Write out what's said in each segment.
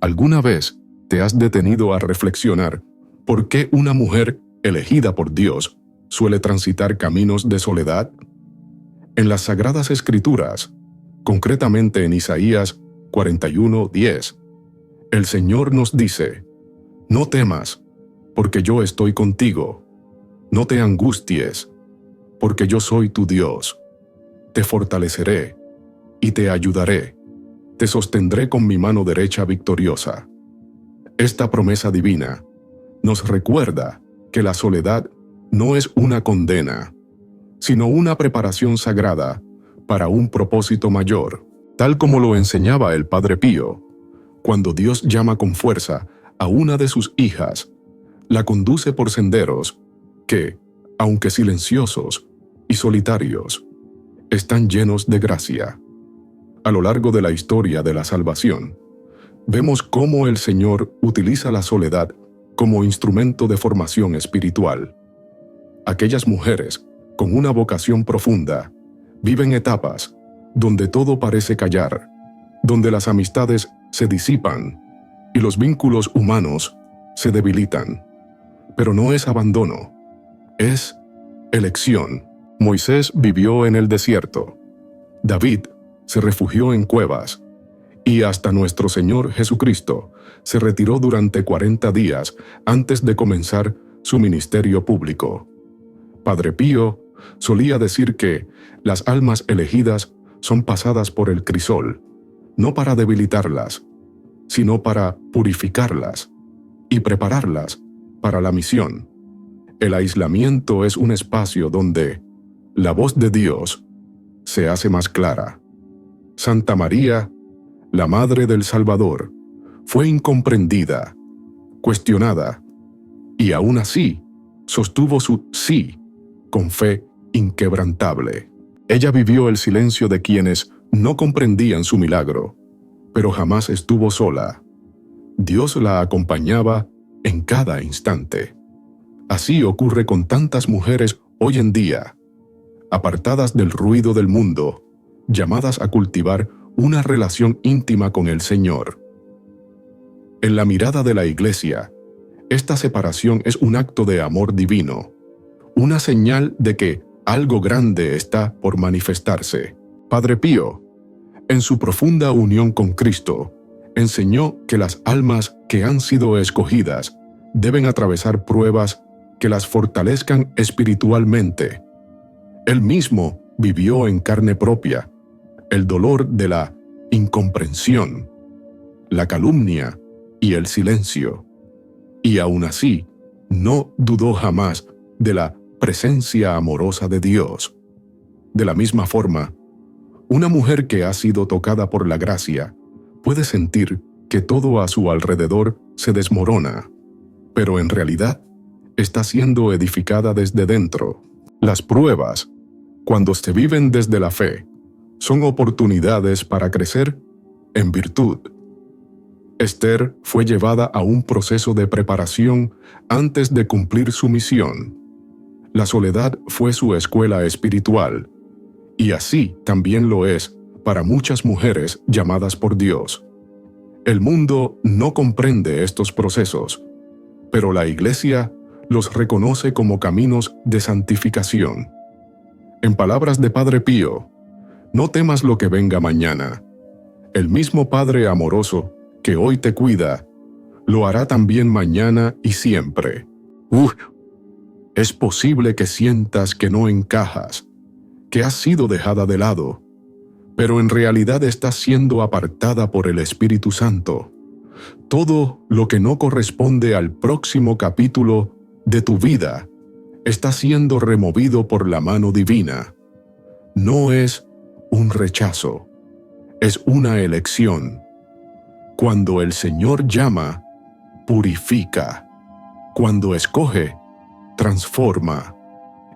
¿Alguna vez te has detenido a reflexionar por qué una mujer elegida por Dios suele transitar caminos de soledad? En las Sagradas Escrituras, concretamente en Isaías 41:10, el Señor nos dice: «No temas, porque yo estoy contigo. No te angusties, porque yo soy tu Dios. Te fortaleceré y te ayudaré. Te sostendré con mi mano derecha victoriosa». Esta promesa divina nos recuerda que la soledad no es una condena, sino una preparación sagrada para un propósito mayor, tal como lo enseñaba el Padre Pío. Cuando Dios llama con fuerza a una de sus hijas, la conduce por senderos que, aunque silenciosos y solitarios, están llenos de gracia. A lo largo de la historia de la salvación, vemos cómo el Señor utiliza la soledad como instrumento de formación espiritual. Aquellas mujeres con una vocación profunda viven etapas donde todo parece callar, donde las amistades se disipan y los vínculos humanos se debilitan. Pero no es abandono, es elección. Moisés vivió en el desierto. David se refugió en cuevas. Y hasta nuestro Señor Jesucristo se retiró durante 40 días antes de comenzar su ministerio público. Padre Pío solía decir que las almas elegidas son pasadas por el crisol, no para debilitarlas, sino para purificarlas y prepararlas para la misión. El aislamiento es un espacio donde la voz de Dios se hace más clara. Santa María, la Madre del Salvador, fue incomprendida, cuestionada, y aún así sostuvo su sí con fe inquebrantable. Ella vivió el silencio de quienes no comprendían su milagro, pero jamás estuvo sola. Dios la acompañaba en cada instante. Así ocurre con tantas mujeres hoy en día, apartadas del ruido del mundo, llamadas a cultivar una relación íntima con el Señor. En la mirada de la Iglesia, esta separación es un acto de amor divino, una señal de que algo grande está por manifestarse. Padre Pío, en su profunda unión con Cristo, enseñó que las almas que han sido escogidas deben atravesar pruebas que las fortalezcan espiritualmente. Él mismo vivió en carne propia el dolor de la incomprensión, la calumnia y el silencio, y aún así no dudó jamás de la presencia amorosa de Dios. De la misma forma, una mujer que ha sido tocada por la gracia puede sentir que todo a su alrededor se desmorona, pero en realidad está siendo edificada desde dentro. Las pruebas, cuando se viven desde la fe, son oportunidades para crecer en virtud. Esther fue llevada a un proceso de preparación antes de cumplir su misión. La soledad fue su escuela espiritual, y así también lo es para muchas mujeres llamadas por Dios. El mundo no comprende estos procesos, pero la Iglesia los reconoce como caminos de santificación. En palabras de Padre Pío, no temas lo que venga mañana. El mismo Padre amoroso que hoy te cuida, lo hará también mañana y siempre. Es posible que sientas que no encajas, que has sido dejada de lado, pero en realidad estás siendo apartada por el Espíritu Santo. Todo lo que no corresponde al próximo capítulo de tu vida está siendo removido por la mano divina. No es un rechazo, es una elección. Cuando el Señor llama, purifica. Cuando escoge, transforma.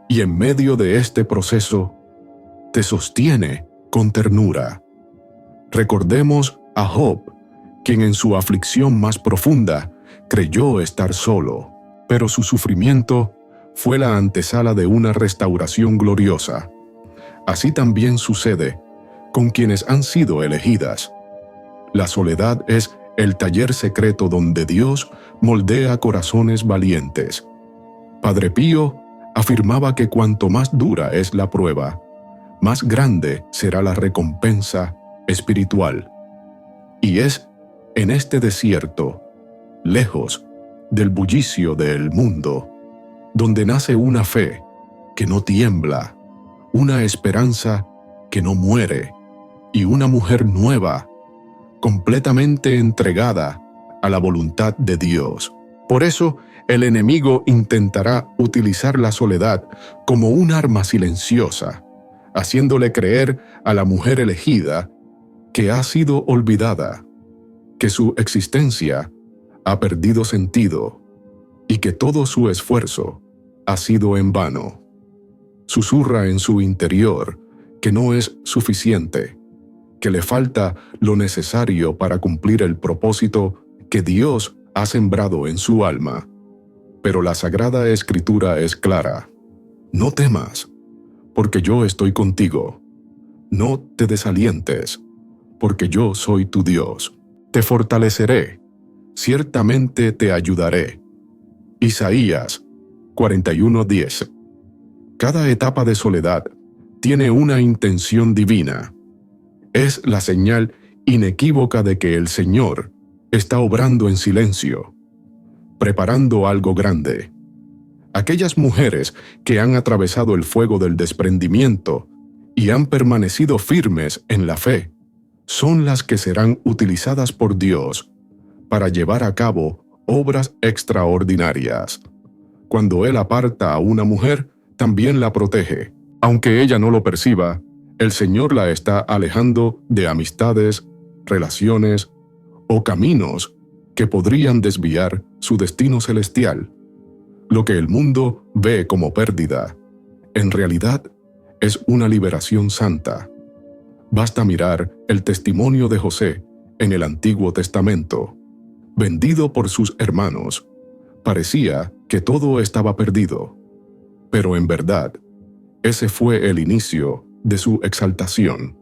Y en medio de este proceso, te sostiene con ternura. Recordemos a Job, quien en su aflicción más profunda creyó estar solo, pero su sufrimiento fue la antesala de una restauración gloriosa. Así también sucede con quienes han sido elegidas. La soledad es el taller secreto donde Dios moldea corazones valientes. Padre Pío afirmaba que cuanto más dura es la prueba, más grande será la recompensa espiritual. Y es en este desierto, lejos del bullicio del mundo, donde nace una fe que no tiembla, una esperanza que no muere y una mujer nueva, completamente entregada a la voluntad de Dios. Por eso, el enemigo intentará utilizar la soledad como un arma silenciosa, haciéndole creer a la mujer elegida que ha sido olvidada, que su existencia ha perdido sentido y que todo su esfuerzo ha sido en vano. Susurra en su interior que no es suficiente, que le falta lo necesario para cumplir el propósito que Dios ha sembrado en su alma. Pero la Sagrada Escritura es clara. No temas, porque yo estoy contigo. No te desalientes, porque yo soy tu Dios. Te fortaleceré, ciertamente te ayudaré. Isaías 41:10. Cada etapa de soledad tiene una intención divina. Es la señal inequívoca de que el Señor está obrando en silencio, preparando algo grande. Aquellas mujeres que han atravesado el fuego del desprendimiento y han permanecido firmes en la fe, son las que serán utilizadas por Dios para llevar a cabo obras extraordinarias. Cuando Él aparta a una mujer, también la protege. Aunque ella no lo perciba, el Señor la está alejando de amistades, relaciones o caminos que podrían desviar su destino celestial. Lo que el mundo ve como pérdida, en realidad es una liberación santa. Basta mirar el testimonio de José en el Antiguo Testamento. Vendido por sus hermanos, parecía que todo estaba perdido, pero en verdad, ese fue el inicio de su exaltación.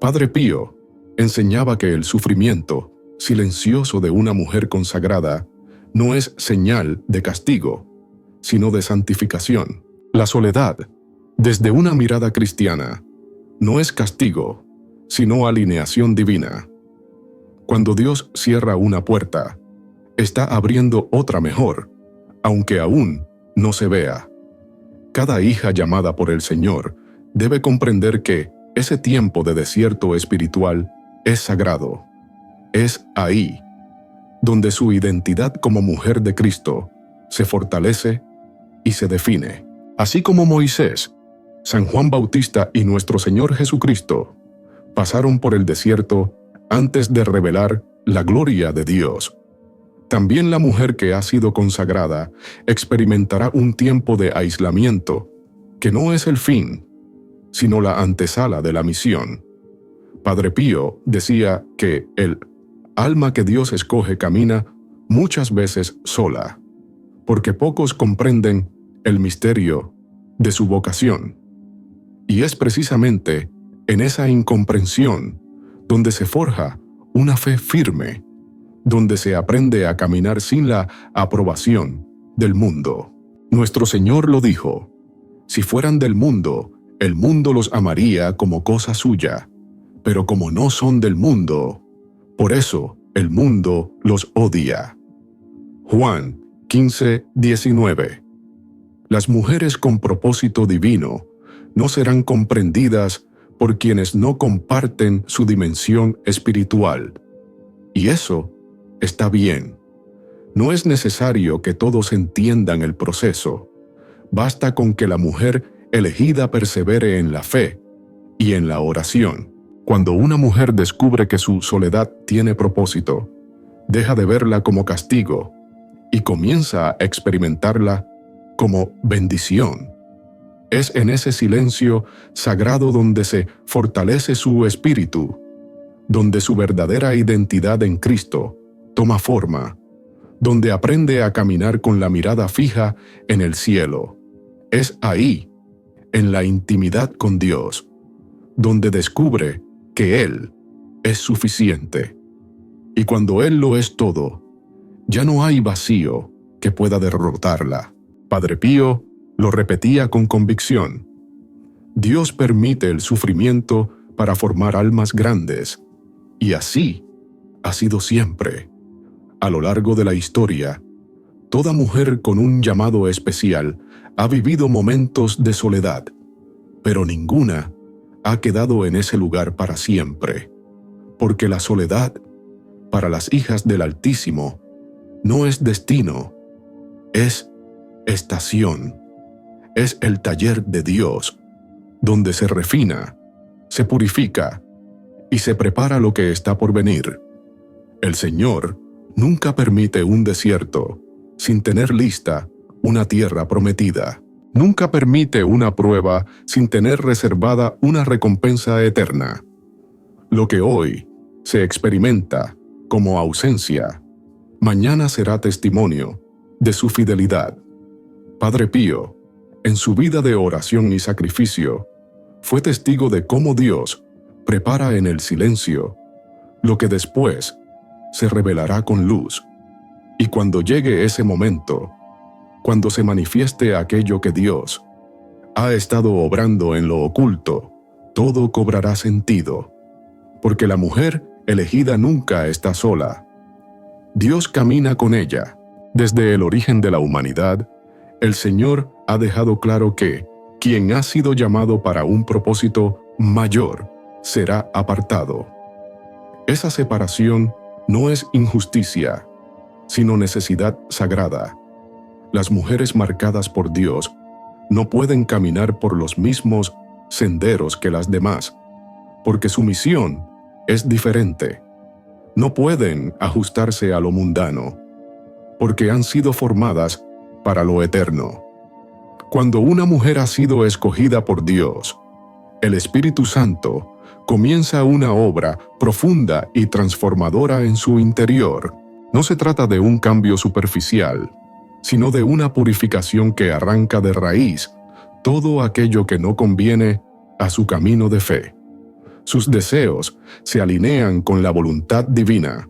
Padre Pío enseñaba que el sufrimiento silencioso de una mujer consagrada no es señal de castigo, sino de santificación. La soledad, desde una mirada cristiana, no es castigo, sino alineación divina. Cuando Dios cierra una puerta, está abriendo otra mejor, aunque aún no se vea. Cada hija llamada por el Señor debe comprender que ese tiempo de desierto espiritual es sagrado. Es ahí donde su identidad como mujer de Cristo se fortalece y se define. Así como Moisés, San Juan Bautista y nuestro Señor Jesucristo pasaron por el desierto antes de revelar la gloria de Dios. También la mujer que ha sido consagrada experimentará un tiempo de aislamiento, que no es el fin, sino la antesala de la misión. Padre Pío decía que el alma que Dios escoge camina muchas veces sola, porque pocos comprenden el misterio de su vocación. Y es precisamente en esa incomprensión donde se forja una fe firme, donde se aprende a caminar sin la aprobación del mundo. Nuestro Señor lo dijo: si fueran del mundo, el mundo los amaría como cosa suya, pero como no son del mundo, por eso el mundo los odia. Juan 15:19. Las mujeres con propósito divino no serán comprendidas por quienes no comparten su dimensión espiritual. Y eso está bien. No es necesario que todos entiendan el proceso. Basta con que la mujer elegida persevere en la fe y en la oración. Cuando una mujer descubre que su soledad tiene propósito, deja de verla como castigo y comienza a experimentarla como bendición. Es en ese silencio sagrado donde se fortalece su espíritu, donde su verdadera identidad en Cristo toma forma, donde aprende a caminar con la mirada fija en el cielo. Es ahí, en la intimidad con Dios, donde descubre que Él es suficiente. Y cuando Él lo es todo, ya no hay vacío que pueda derrotarla. Padre Pío lo repetía con convicción. Dios permite el sufrimiento para formar almas grandes, y así ha sido siempre. A lo largo de la historia, toda mujer con un llamado especial ha vivido momentos de soledad, pero ninguna ha quedado en ese lugar para siempre, porque la soledad, para las hijas del Altísimo, no es destino, es estación, es el taller de Dios, donde se refina, se purifica y se prepara lo que está por venir. El Señor nunca permite un desierto sin tener lista una tierra prometida. Nunca permite una prueba sin tener reservada una recompensa eterna. Lo que hoy se experimenta como ausencia, mañana será testimonio de su fidelidad. Padre Pío, en su vida de oración y sacrificio, fue testigo de cómo Dios prepara en el silencio lo que después se revelará con luz. Y cuando llegue ese momento, cuando se manifieste aquello que Dios ha estado obrando en lo oculto, todo cobrará sentido, porque la mujer elegida nunca está sola. Dios camina con ella. Desde el origen de la humanidad, el Señor ha dejado claro que quien ha sido llamado para un propósito mayor será apartado. Esa separación no es injusticia, sino necesidad sagrada. Las mujeres marcadas por Dios no pueden caminar por los mismos senderos que las demás, porque su misión es diferente. No pueden ajustarse a lo mundano, porque han sido formadas para lo eterno. Cuando una mujer ha sido escogida por Dios, el Espíritu Santo comienza una obra profunda y transformadora en su interior. No se trata de un cambio superficial, sino de una purificación que arranca de raíz todo aquello que no conviene a su camino de fe. Sus deseos se alinean con la voluntad divina.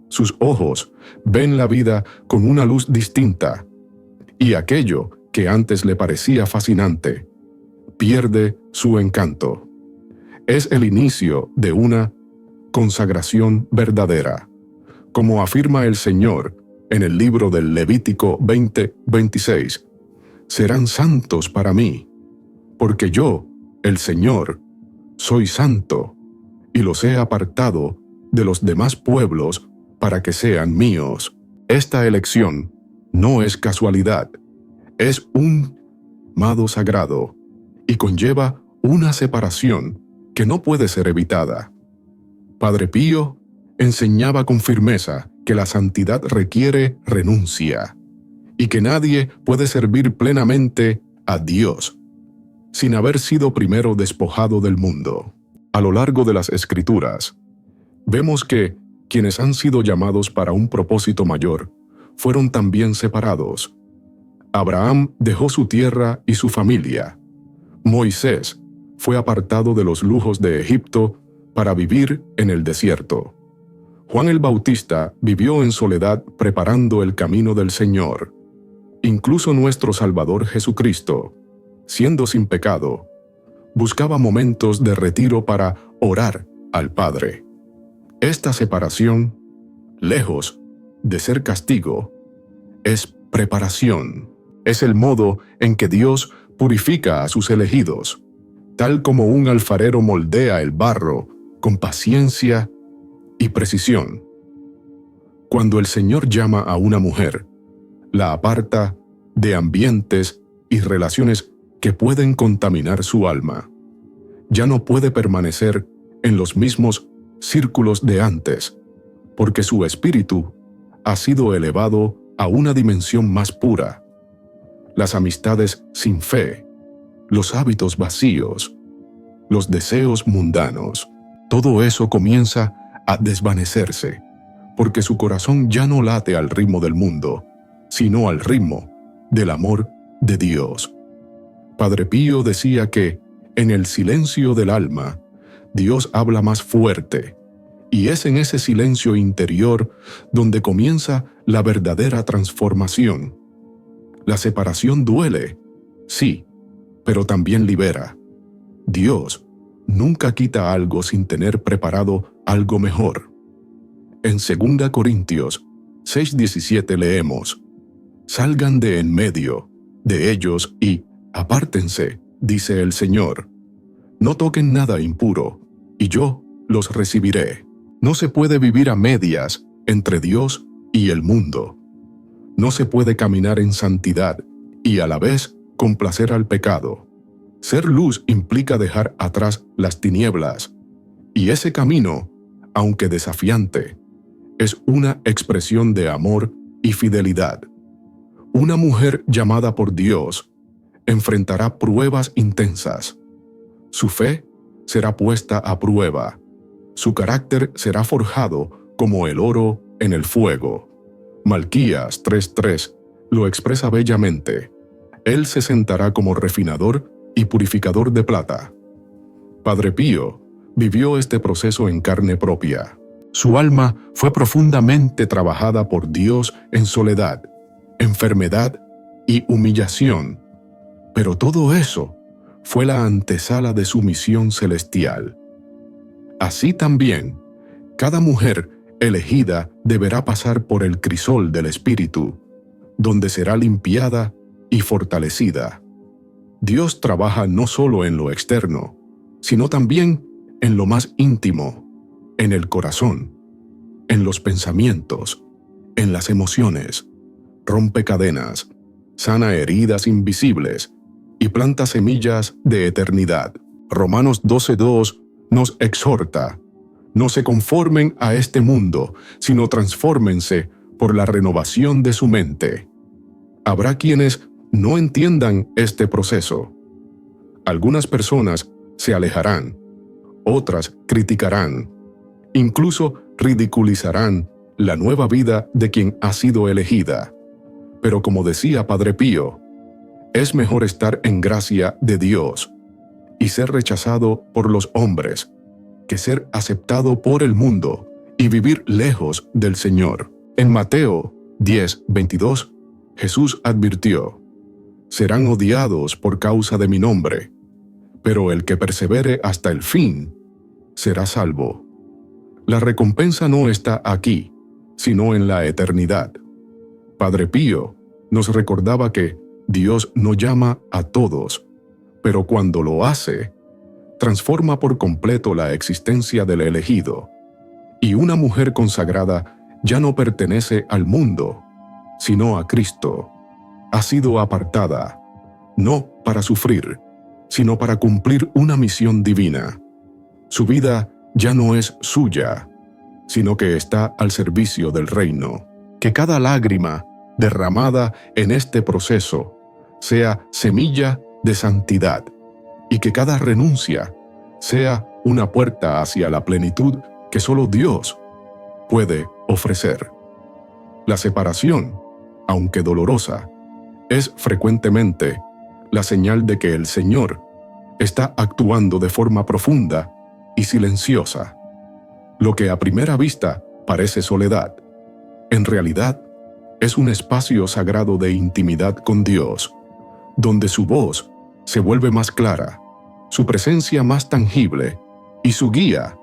Sus ojos ven la vida con una luz distinta, y aquello que antes le parecía fascinante pierde su encanto. Es el inicio de una consagración verdadera, como afirma el Señor en el libro del Levítico 20:26. Serán santos para mí, porque yo, el Señor, soy santo, y los he apartado de los demás pueblos para que sean míos. Esta elección no es casualidad, es un llamado sagrado y conlleva una separación que no puede ser evitada. Padre Pío enseñaba con firmeza que la santidad requiere renuncia y que nadie puede servir plenamente a Dios sin haber sido primero despojado del mundo. A lo largo de las Escrituras, vemos que quienes han sido llamados para un propósito mayor fueron también separados. Abraham dejó su tierra y su familia. Moisés fue apartado de los lujos de Egipto para vivir en el desierto. Juan el Bautista vivió en soledad preparando el camino del Señor. Incluso nuestro Salvador Jesucristo, siendo sin pecado, buscaba momentos de retiro para orar al Padre. Esta separación, lejos de ser castigo, es preparación. Es el modo en que Dios purifica a sus elegidos, tal como un alfarero moldea el barro con paciencia y precisión. Cuando el Señor llama a una mujer, la aparta de ambientes y relaciones que pueden contaminar su alma. Ya no puede permanecer en los mismos círculos de antes, porque su espíritu ha sido elevado a una dimensión más pura. Las amistades sin fe, los hábitos vacíos, los deseos mundanos, todo eso comienza a desvanecerse, porque su corazón ya no late al ritmo del mundo, sino al ritmo del amor de Dios. Padre Pío decía que, en el silencio del alma, Dios habla más fuerte, Y es en ese silencio interior donde comienza la verdadera transformación. La separación duele, sí, pero también libera. Dios nunca quita algo sin tener preparado algo mejor. En 2 Corintios 6:17 leemos: «Salgan de en medio de ellos y apártense, dice el Señor. No toquen nada impuro, y yo los recibiré». No se puede vivir a medias entre Dios y el mundo. No se puede caminar en santidad y a la vez complacer al pecado. Ser luz implica dejar atrás las tinieblas, y ese camino, aunque desafiante, es una expresión de amor y fidelidad. Una mujer llamada por Dios enfrentará pruebas intensas. Su fe será puesta a prueba. Su carácter será forjado como el oro en el fuego. Malquías 3:3 lo expresa bellamente. Él se sentará como refinador y purificador de plata. Padre Pío vivió este proceso en carne propia. Su alma fue profundamente trabajada por Dios en soledad, enfermedad y humillación. Pero todo eso fue la antesala de su misión celestial. Así también, cada mujer elegida deberá pasar por el crisol del Espíritu, donde será limpiada y fortalecida. Dios trabaja no solo en lo externo, sino también en lo más íntimo, en el corazón, en los pensamientos, en las emociones. Rompe cadenas, sana heridas invisibles y planta semillas de eternidad. Romanos 12:2 nos exhorta: no se conformen a este mundo, sino transfórmense por la renovación de su mente. Habrá quienes no entiendan este proceso. Algunas personas se alejarán, otras criticarán, incluso ridiculizarán la nueva vida de quien ha sido elegida. Pero como decía Padre Pío, es mejor estar en gracia de Dios y ser rechazado por los hombres, que ser aceptado por el mundo y vivir lejos del Señor. En Mateo 10:22, Jesús advirtió: «Serán odiados por causa de mi nombre, pero el que persevere hasta el fin será salvo». La recompensa no está aquí, sino en la eternidad. Padre Pío nos recordaba que Dios no llama a todos, pero cuando lo hace, transforma por completo la existencia del elegido. Y una mujer consagrada ya no pertenece al mundo, sino a Cristo. Ha sido apartada, no para sufrir, sino para cumplir una misión divina. Su vida ya no es suya, sino que está al servicio del reino. Que cada lágrima derramada en este proceso sea semilla de santidad, y que cada renuncia sea una puerta hacia la plenitud que solo Dios puede ofrecer. La separación, aunque dolorosa, es frecuentemente la señal de que el Señor está actuando de forma profunda y silenciosa. Lo que a primera vista parece soledad, en realidad es un espacio sagrado de intimidad con Dios, donde su voz se vuelve más clara, su presencia más tangible y su guía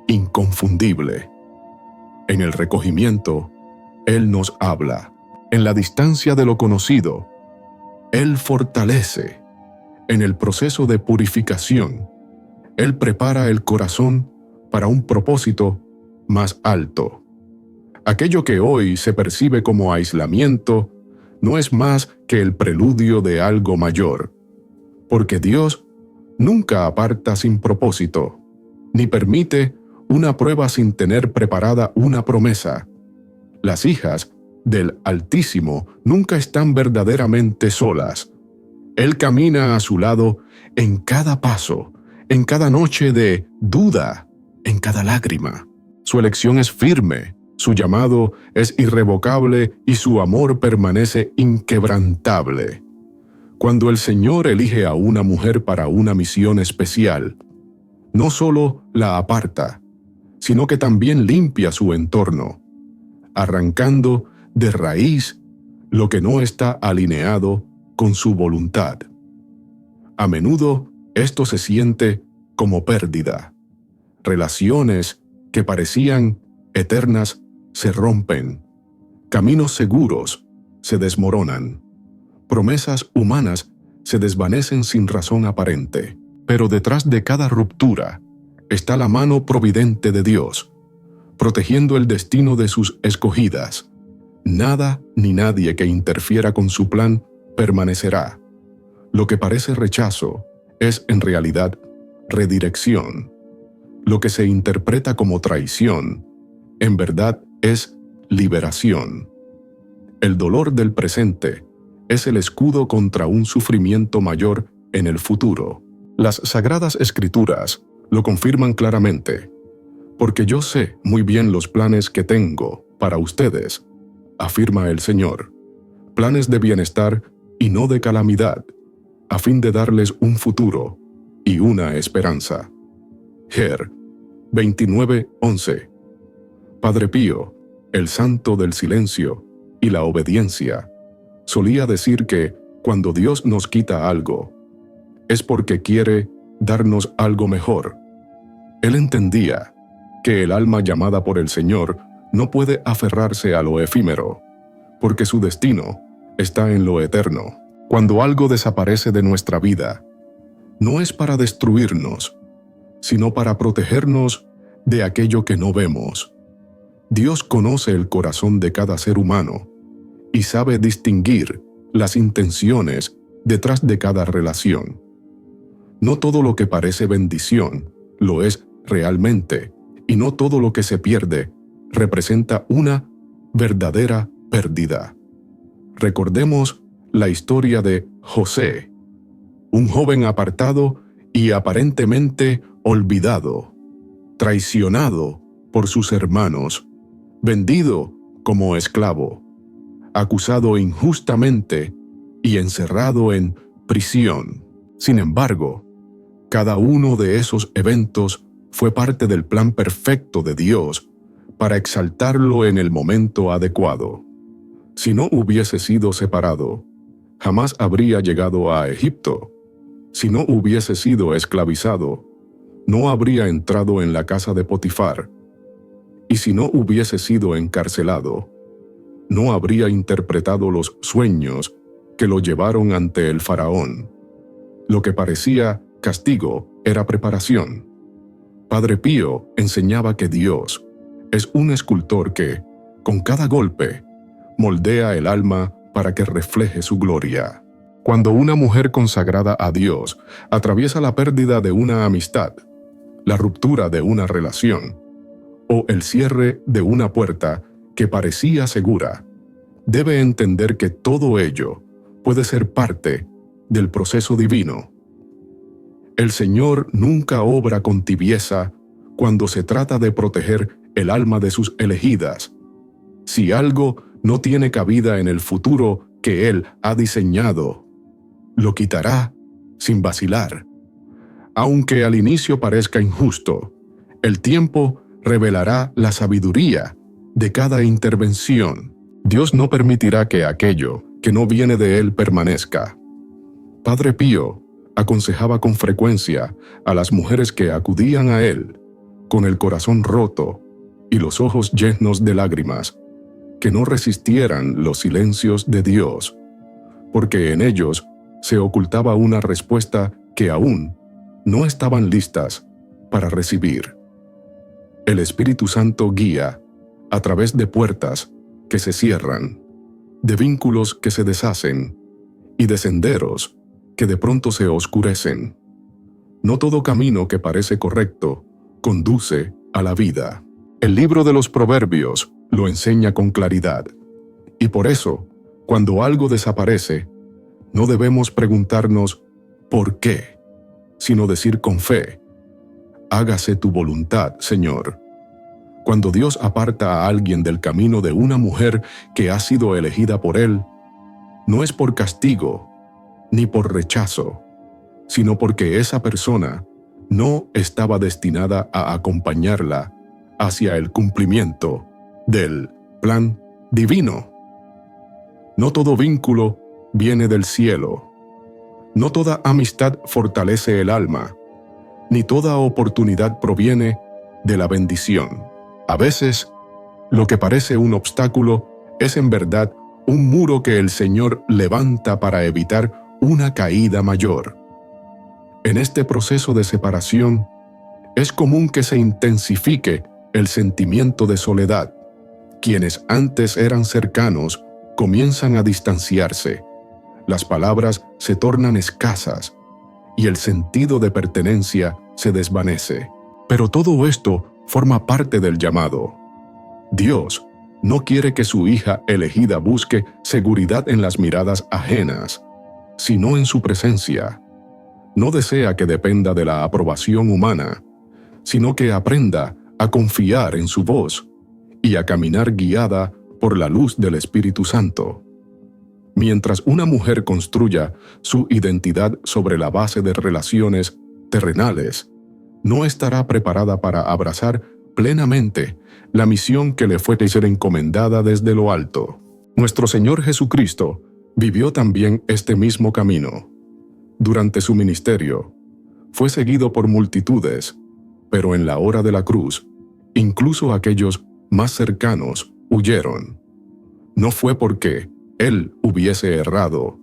inconfundible. En el recogimiento, Él nos habla. En la distancia de lo conocido, Él fortalece. En el proceso de purificación, Él prepara el corazón para un propósito más alto. Aquello que hoy se percibe como aislamiento no es más que el preludio de algo mayor, porque Dios nunca aparta sin propósito, ni permite una prueba sin tener preparada una promesa. Las hijas del Altísimo nunca están verdaderamente solas. Él camina a su lado en cada paso, en cada noche de duda, en cada lágrima. Su elección es firme, su llamado es irrevocable y su amor permanece inquebrantable. Cuando el Señor elige a una mujer para una misión especial, no solo la aparta, sino que también limpia su entorno, arrancando de raíz lo que no está alineado con su voluntad. A menudo esto se siente como pérdida. Relaciones que parecían eternas se rompen. Caminos seguros se desmoronan. Promesas humanas se desvanecen sin razón aparente. Pero detrás de cada ruptura está la mano providente de Dios, protegiendo el destino de sus escogidas. Nada ni nadie que interfiera con su plan permanecerá. Lo que parece rechazo es en realidad redirección. Lo que se interpreta como traición, en verdad es liberación. El dolor del presente es el escudo contra un sufrimiento mayor en el futuro. Las Sagradas Escrituras lo confirman claramente, porque yo sé muy bien los planes que tengo para ustedes, afirma el Señor, planes de bienestar y no de calamidad, a fin de darles un futuro y una esperanza. Ger 29:11. Padre Pío, el santo del silencio y la obediencia, solía decir que cuando Dios nos quita algo, es porque quiere darnos algo mejor. Él entendía que el alma llamada por el Señor no puede aferrarse a lo efímero, porque su destino está en lo eterno. Cuando algo desaparece de nuestra vida, no es para destruirnos, sino para protegernos de aquello que no vemos. Dios conoce el corazón de cada ser humano y sabe distinguir las intenciones detrás de cada relación. No todo lo que parece bendición lo es realmente, y no todo lo que se pierde representa una verdadera pérdida. Recordemos la historia de José, un joven apartado y aparentemente olvidado, traicionado por sus hermanos, vendido como esclavo, acusado injustamente y encerrado en prisión. Sin embargo, cada uno de esos eventos fue parte del plan perfecto de Dios para exaltarlo en el momento adecuado. Si no hubiese sido separado, jamás habría llegado a Egipto. Si no hubiese sido esclavizado, no habría entrado en la casa de Potifar. Y si no hubiese sido encarcelado, no habría interpretado los sueños que lo llevaron ante el faraón. Lo que parecía castigo era preparación. Padre Pío enseñaba que Dios es un escultor que, con cada golpe, moldea el alma para que refleje su gloria. Cuando una mujer consagrada a Dios atraviesa la pérdida de una amistad, la ruptura de una relación, o el cierre de una puerta que parecía segura, debe entender que todo ello puede ser parte del proceso divino. El Señor nunca obra con tibieza cuando se trata de proteger el alma de sus elegidas. Si algo no tiene cabida en el futuro que Él ha diseñado, lo quitará sin vacilar. Aunque al inicio parezca injusto, el tiempo revelará la sabiduría de cada intervención. Dios no permitirá que aquello que no viene de Él permanezca. Padre Pío aconsejaba con frecuencia a las mujeres que acudían a Él, con el corazón roto y los ojos llenos de lágrimas, que no resistieran los silencios de Dios, porque en ellos se ocultaba una respuesta que aún no estaban listas para recibir. El Espíritu Santo guía a través de puertas que se cierran, de vínculos que se deshacen y de senderos que de pronto se oscurecen. No todo camino que parece correcto conduce a la vida. El libro de los Proverbios lo enseña con claridad. Y por eso, cuando algo desaparece, no debemos preguntarnos ¿por qué?, sino decir con fe: hágase tu voluntad, Señor. Cuando Dios aparta a alguien del camino de una mujer que ha sido elegida por Él, no es por castigo ni por rechazo, sino porque esa persona no estaba destinada a acompañarla hacia el cumplimiento del plan divino. No todo vínculo viene del cielo. No toda amistad fortalece el alma, ni toda oportunidad proviene de la bendición. A veces, lo que parece un obstáculo es en verdad un muro que el Señor levanta para evitar una caída mayor. En este proceso de separación, es común que se intensifique el sentimiento de soledad. Quienes antes eran cercanos comienzan a distanciarse. Las palabras se tornan escasas y el sentido de pertenencia se desvanece. Pero todo esto forma parte del llamado. Dios no quiere que su hija elegida busque seguridad en las miradas ajenas, sino en su presencia. No desea que dependa de la aprobación humana, sino que aprenda a confiar en su voz y a caminar guiada por la luz del Espíritu Santo. Mientras una mujer construya su identidad sobre la base de relaciones terrenales, no estará preparada para abrazar plenamente la misión que le fue encomendada desde lo alto. Nuestro Señor Jesucristo vivió también este mismo camino. Durante su ministerio, fue seguido por multitudes, pero en la hora de la cruz, incluso aquellos más cercanos huyeron. No fue porque Él hubiese errado,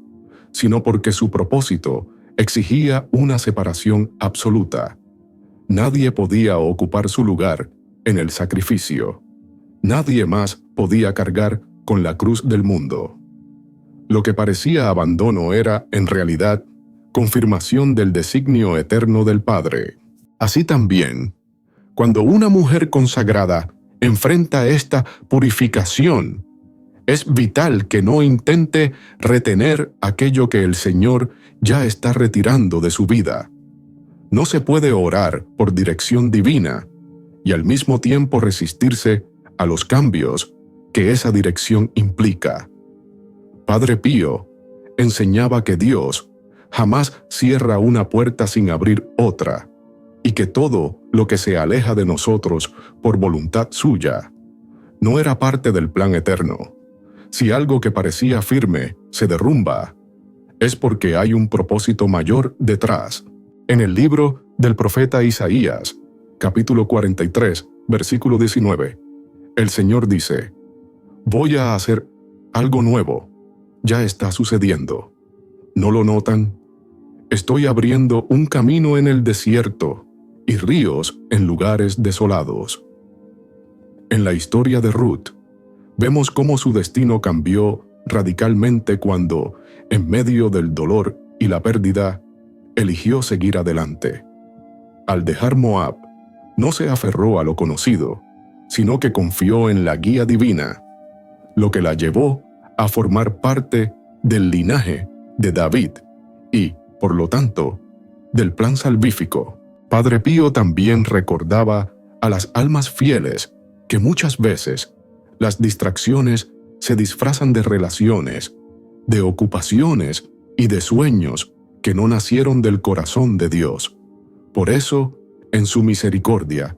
sino porque su propósito exigía una separación absoluta. Nadie podía ocupar su lugar en el sacrificio. Nadie más podía cargar con la cruz del mundo. Lo que parecía abandono era, en realidad, confirmación del designio eterno del Padre. Así también, cuando una mujer consagrada enfrenta esta purificación, es vital que no intente retener aquello que el Señor ya está retirando de su vida. No se puede orar por dirección divina y al mismo tiempo resistirse a los cambios que esa dirección implica. Padre Pío enseñaba que Dios jamás cierra una puerta sin abrir otra, y que todo lo que se aleja de nosotros por voluntad suya no era parte del plan eterno. Si algo que parecía firme se derrumba, es porque hay un propósito mayor detrás. En el libro del profeta Isaías, capítulo 43, versículo 19, el Señor dice: «Voy a hacer algo nuevo. Ya está sucediendo. ¿No lo notan? Estoy abriendo un camino en el desierto y ríos en lugares desolados». En la historia de Ruth, vemos cómo su destino cambió radicalmente cuando, en medio del dolor y la pérdida, eligió seguir adelante. Al dejar Moab, no se aferró a lo conocido, sino que confió en la guía divina, lo que la llevó a formar parte del linaje de David y, por lo tanto, del plan salvífico. Padre Pío también recordaba a las almas fieles que muchas veces las distracciones se disfrazan de relaciones, de ocupaciones y de sueños que no nacieron del corazón de Dios. Por eso, en su misericordia,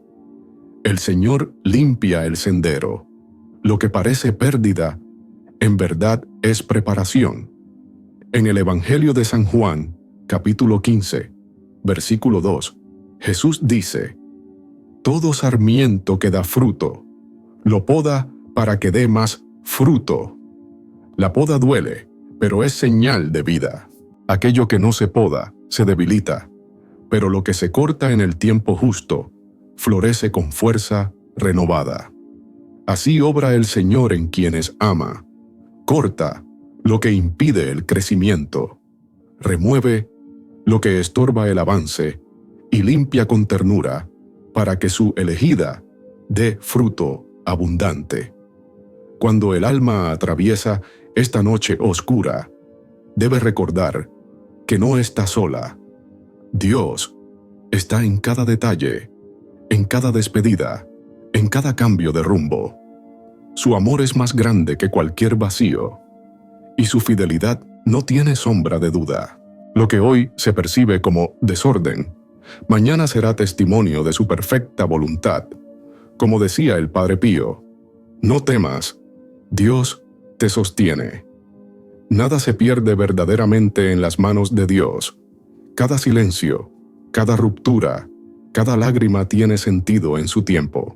el Señor limpia el sendero. Lo que parece pérdida, en verdad es preparación. En el Evangelio de San Juan, capítulo 15, versículo 2, Jesús dice: «Todo sarmiento que da fruto, lo poda para que dé más fruto». La poda duele, pero es señal de vida. Aquello que no se poda se debilita, pero lo que se corta en el tiempo justo florece con fuerza renovada. Así obra el Señor en quienes ama. Corta lo que impide el crecimiento, remueve lo que estorba el avance y limpia con ternura para que su elegida dé fruto abundante. Cuando el alma atraviesa esta noche oscura, debe recordar que no está sola. Dios está en cada detalle, en cada despedida, en cada cambio de rumbo. Su amor es más grande que cualquier vacío, y su fidelidad no tiene sombra de duda. Lo que hoy se percibe como desorden, mañana será testimonio de su perfecta voluntad, Como decía el Padre Pío, no temas, Dios te sostiene. Nada se pierde verdaderamente en las manos de Dios. Cada silencio, cada ruptura, cada lágrima tiene sentido en su tiempo.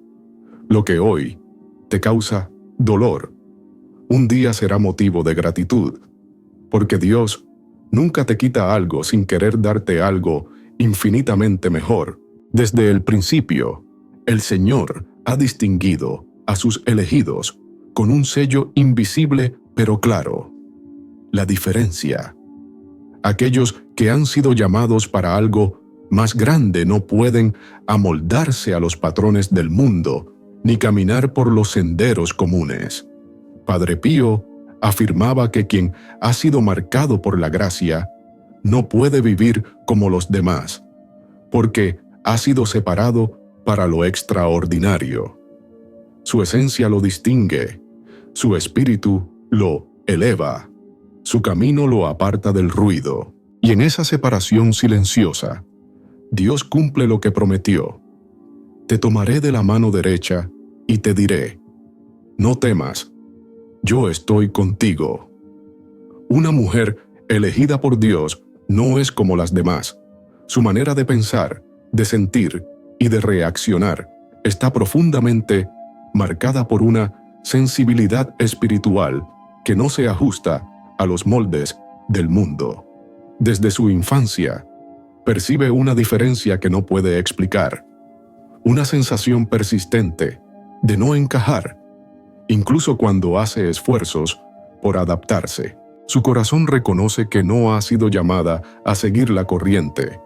Lo que hoy te causa dolor, un día será motivo de gratitud, porque Dios nunca te quita algo sin querer darte algo infinitamente mejor. Desde el principio, el Señor ha distinguido a sus elegidos con un sello invisible pero claro. La diferencia. Aquellos que han sido llamados para algo más grande no pueden amoldarse a los patrones del mundo ni caminar por los senderos comunes. Padre Pío afirmaba que quien ha sido marcado por la gracia no puede vivir como los demás, porque ha sido separado para lo extraordinario. Su esencia lo distingue, su espíritu lo eleva, su camino lo aparta del ruido. Y en esa separación silenciosa, Dios cumple lo que prometió. Te tomaré de la mano derecha y te diré, no temas, yo estoy contigo. Una mujer elegida por Dios no es como las demás. Su manera de pensar, de sentir y de reaccionar está profundamente marcada por una sensibilidad espiritual que no se ajusta a los moldes del mundo. Desde su infancia, percibe una diferencia que no puede explicar, una sensación persistente de no encajar, incluso cuando hace esfuerzos por adaptarse. Su corazón reconoce que no ha sido llamada a seguir la corriente,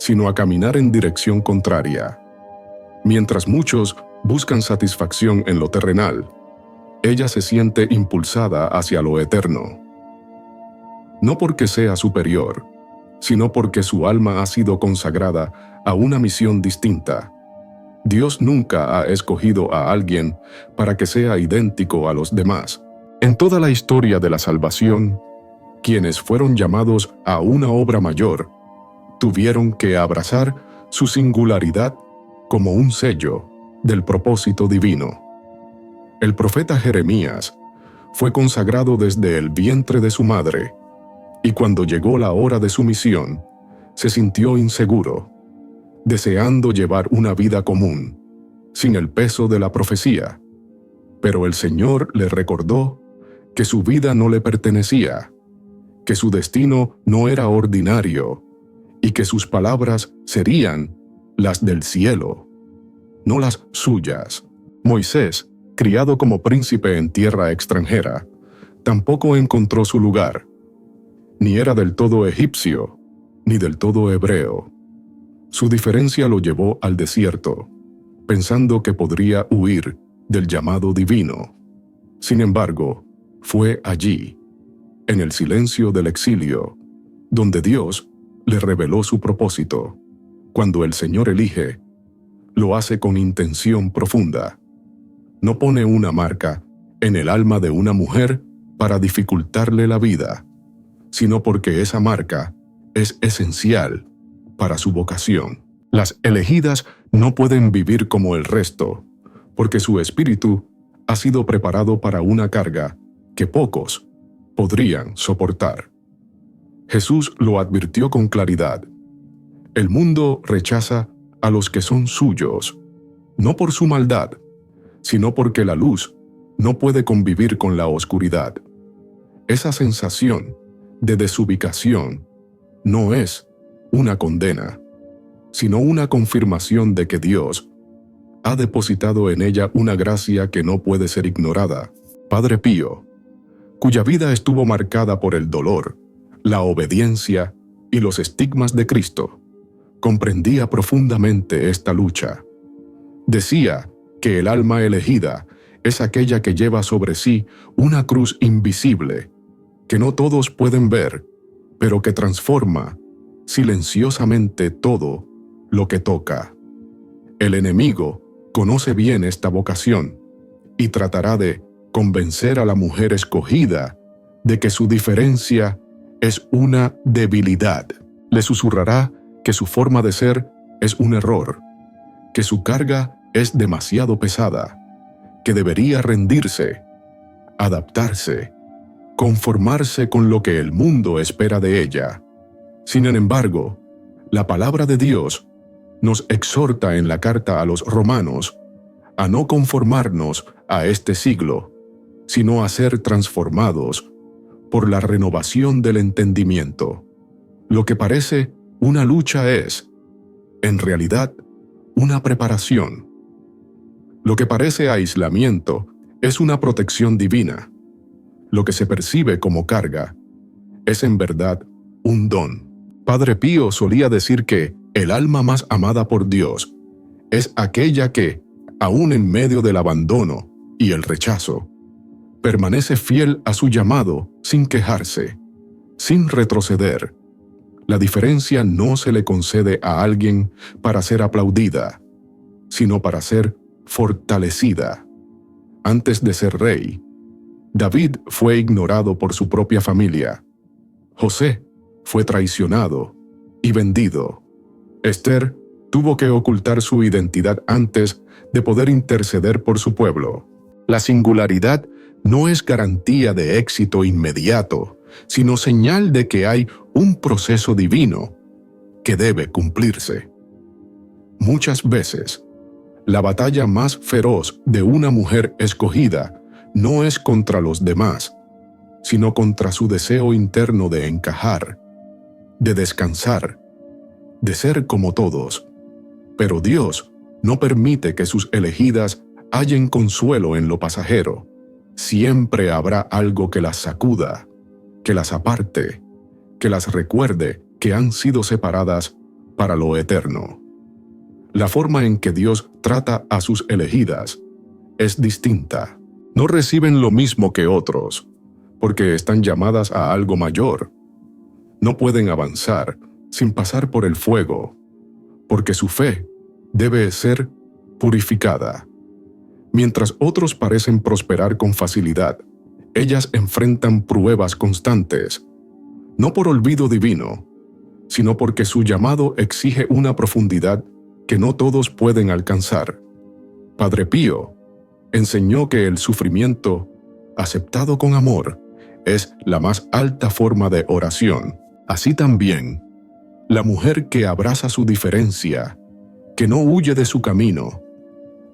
sino a caminar en dirección contraria. Mientras muchos buscan satisfacción en lo terrenal, ella se siente impulsada hacia lo eterno. No porque sea superior, sino porque su alma ha sido consagrada a una misión distinta. Dios nunca ha escogido a alguien para que sea idéntico a los demás. En toda la historia de la salvación, quienes fueron llamados a una obra mayor, tuvieron que abrazar su singularidad como un sello del propósito divino. El profeta Jeremías fue consagrado desde el vientre de su madre, y cuando llegó la hora de su misión, se sintió inseguro, deseando llevar una vida común, sin el peso de la profecía. Pero el Señor le recordó que su vida no le pertenecía, que su destino no era ordinario, y que sus palabras serían las del cielo, no las suyas. Moisés, criado como príncipe en tierra extranjera, tampoco encontró su lugar. Ni era del todo egipcio, ni del todo hebreo. Su diferencia lo llevó al desierto, pensando que podría huir del llamado divino. Sin embargo, fue allí, en el silencio del exilio, donde Dios le reveló su propósito. Cuando el Señor elige, lo hace con intención profunda. No pone una marca en el alma de una mujer para dificultarle la vida, sino porque esa marca es esencial para su vocación. Las elegidas no pueden vivir como el resto, porque su espíritu ha sido preparado para una carga que pocos podrían soportar. Jesús lo advirtió con claridad. El mundo rechaza a los que son suyos, no por su maldad, sino porque la luz no puede convivir con la oscuridad. Esa sensación de desubicación no es una condena, sino una confirmación de que Dios ha depositado en ella una gracia que no puede ser ignorada. Padre Pío, cuya vida estuvo marcada por el dolor, la obediencia y los estigmas de Cristo, comprendía profundamente esta lucha. Decía que el alma elegida es aquella que lleva sobre sí una cruz invisible, que no todos pueden ver, pero que transforma silenciosamente todo lo que toca. El enemigo conoce bien esta vocación y tratará de convencer a la mujer escogida de que su diferencia es una debilidad. Le susurrará que su forma de ser es un error, que su carga es demasiado pesada, que debería rendirse, adaptarse, conformarse con lo que el mundo espera de ella. Sin embargo, la palabra de Dios nos exhorta en la carta a los romanos a no conformarnos a este siglo, sino a ser transformados por la renovación del entendimiento. Lo que parece una lucha es, en realidad, una preparación. Lo que parece aislamiento es una protección divina. Lo que se percibe como carga es en verdad un don. Padre Pío solía decir que el alma más amada por Dios es aquella que, aun en medio del abandono y el rechazo, permanece fiel a su llamado sin quejarse, sin retroceder. La diferencia no se le concede a alguien para ser aplaudida, sino para ser fortalecida. Antes de ser rey, David fue ignorado por su propia familia. José fue traicionado y vendido. Esther tuvo que ocultar su identidad antes de poder interceder por su pueblo. La singularidad no es garantía de éxito inmediato, sino señal de que hay un proceso divino que debe cumplirse. Muchas veces, la batalla más feroz de una mujer escogida no es contra los demás, sino contra su deseo interno de encajar, de descansar, de ser como todos. Pero Dios no permite que sus elegidas hallen consuelo en lo pasajero. Siempre habrá algo que las sacuda, que las aparte, que las recuerde que han sido separadas para lo eterno. La forma en que Dios trata a sus elegidas es distinta. No reciben lo mismo que otros, porque están llamadas a algo mayor. No pueden avanzar sin pasar por el fuego, porque su fe debe ser purificada. Mientras otros parecen prosperar con facilidad, ellas enfrentan pruebas constantes, no por olvido divino, sino porque su llamado exige una profundidad que no todos pueden alcanzar. Padre Pío enseñó que el sufrimiento, aceptado con amor, es la más alta forma de oración. Así también, la mujer que abraza su diferencia, que no huye de su camino,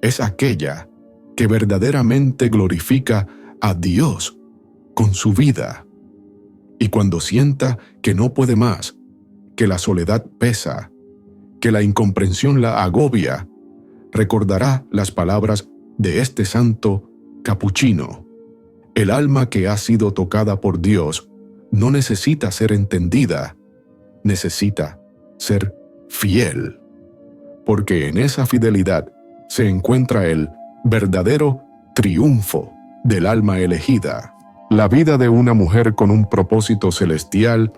es aquella que verdaderamente glorifica a Dios con su vida. Y cuando sienta que no puede más, que la soledad pesa, que la incomprensión la agobia, recordará las palabras de este santo capuchino. El alma que ha sido tocada por Dios no necesita ser entendida, necesita ser fiel, porque en esa fidelidad se encuentra el verdadero triunfo del alma elegida. La vida de una mujer con un propósito celestial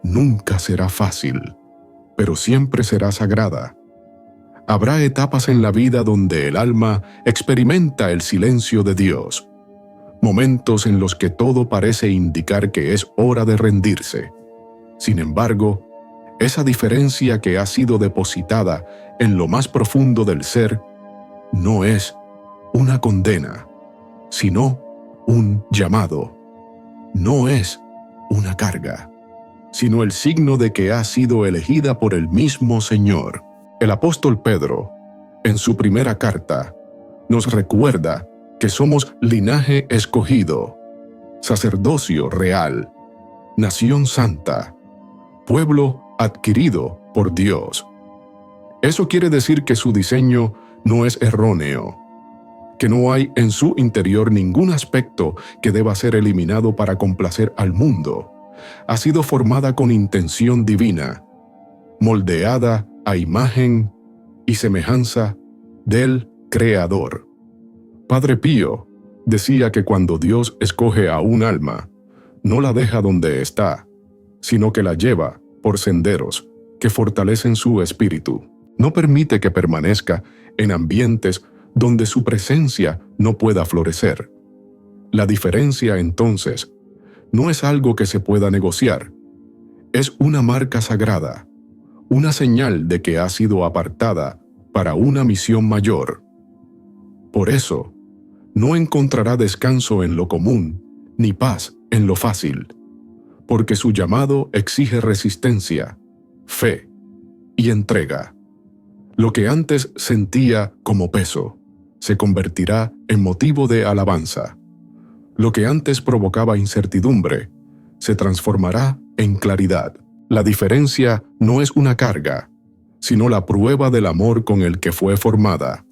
nunca será fácil, pero siempre será sagrada. Habrá etapas en la vida donde el alma experimenta el silencio de Dios, momentos en los que todo parece indicar que es hora de rendirse. Sin embargo, esa diferencia que ha sido depositada en lo más profundo del ser no es una condena, sino un llamado. No es una carga, sino el signo de que ha sido elegida por el mismo Señor. El apóstol Pedro, en su primera carta, nos recuerda que somos linaje escogido, sacerdocio real, nación santa, pueblo adquirido por Dios. Eso quiere decir que su diseño no es erróneo, que no hay en su interior ningún aspecto que deba ser eliminado para complacer al mundo. Ha sido formada con intención divina, moldeada a imagen y semejanza del Creador. Padre Pío decía que cuando Dios escoge a un alma, no la deja donde está, sino que la lleva por senderos que fortalecen su espíritu. No permite que permanezca en ambientes donde su presencia no pueda florecer. La diferencia, entonces, no es algo que se pueda negociar. Es una marca sagrada, una señal de que ha sido apartada para una misión mayor. Por eso, no encontrará descanso en lo común, ni paz en lo fácil, porque su llamado exige resistencia, fe y entrega. Lo que antes sentía como peso, se convertirá en motivo de alabanza. Lo que antes provocaba incertidumbre, se transformará en claridad. La diferencia no es una carga, sino la prueba del amor con el que fue formada.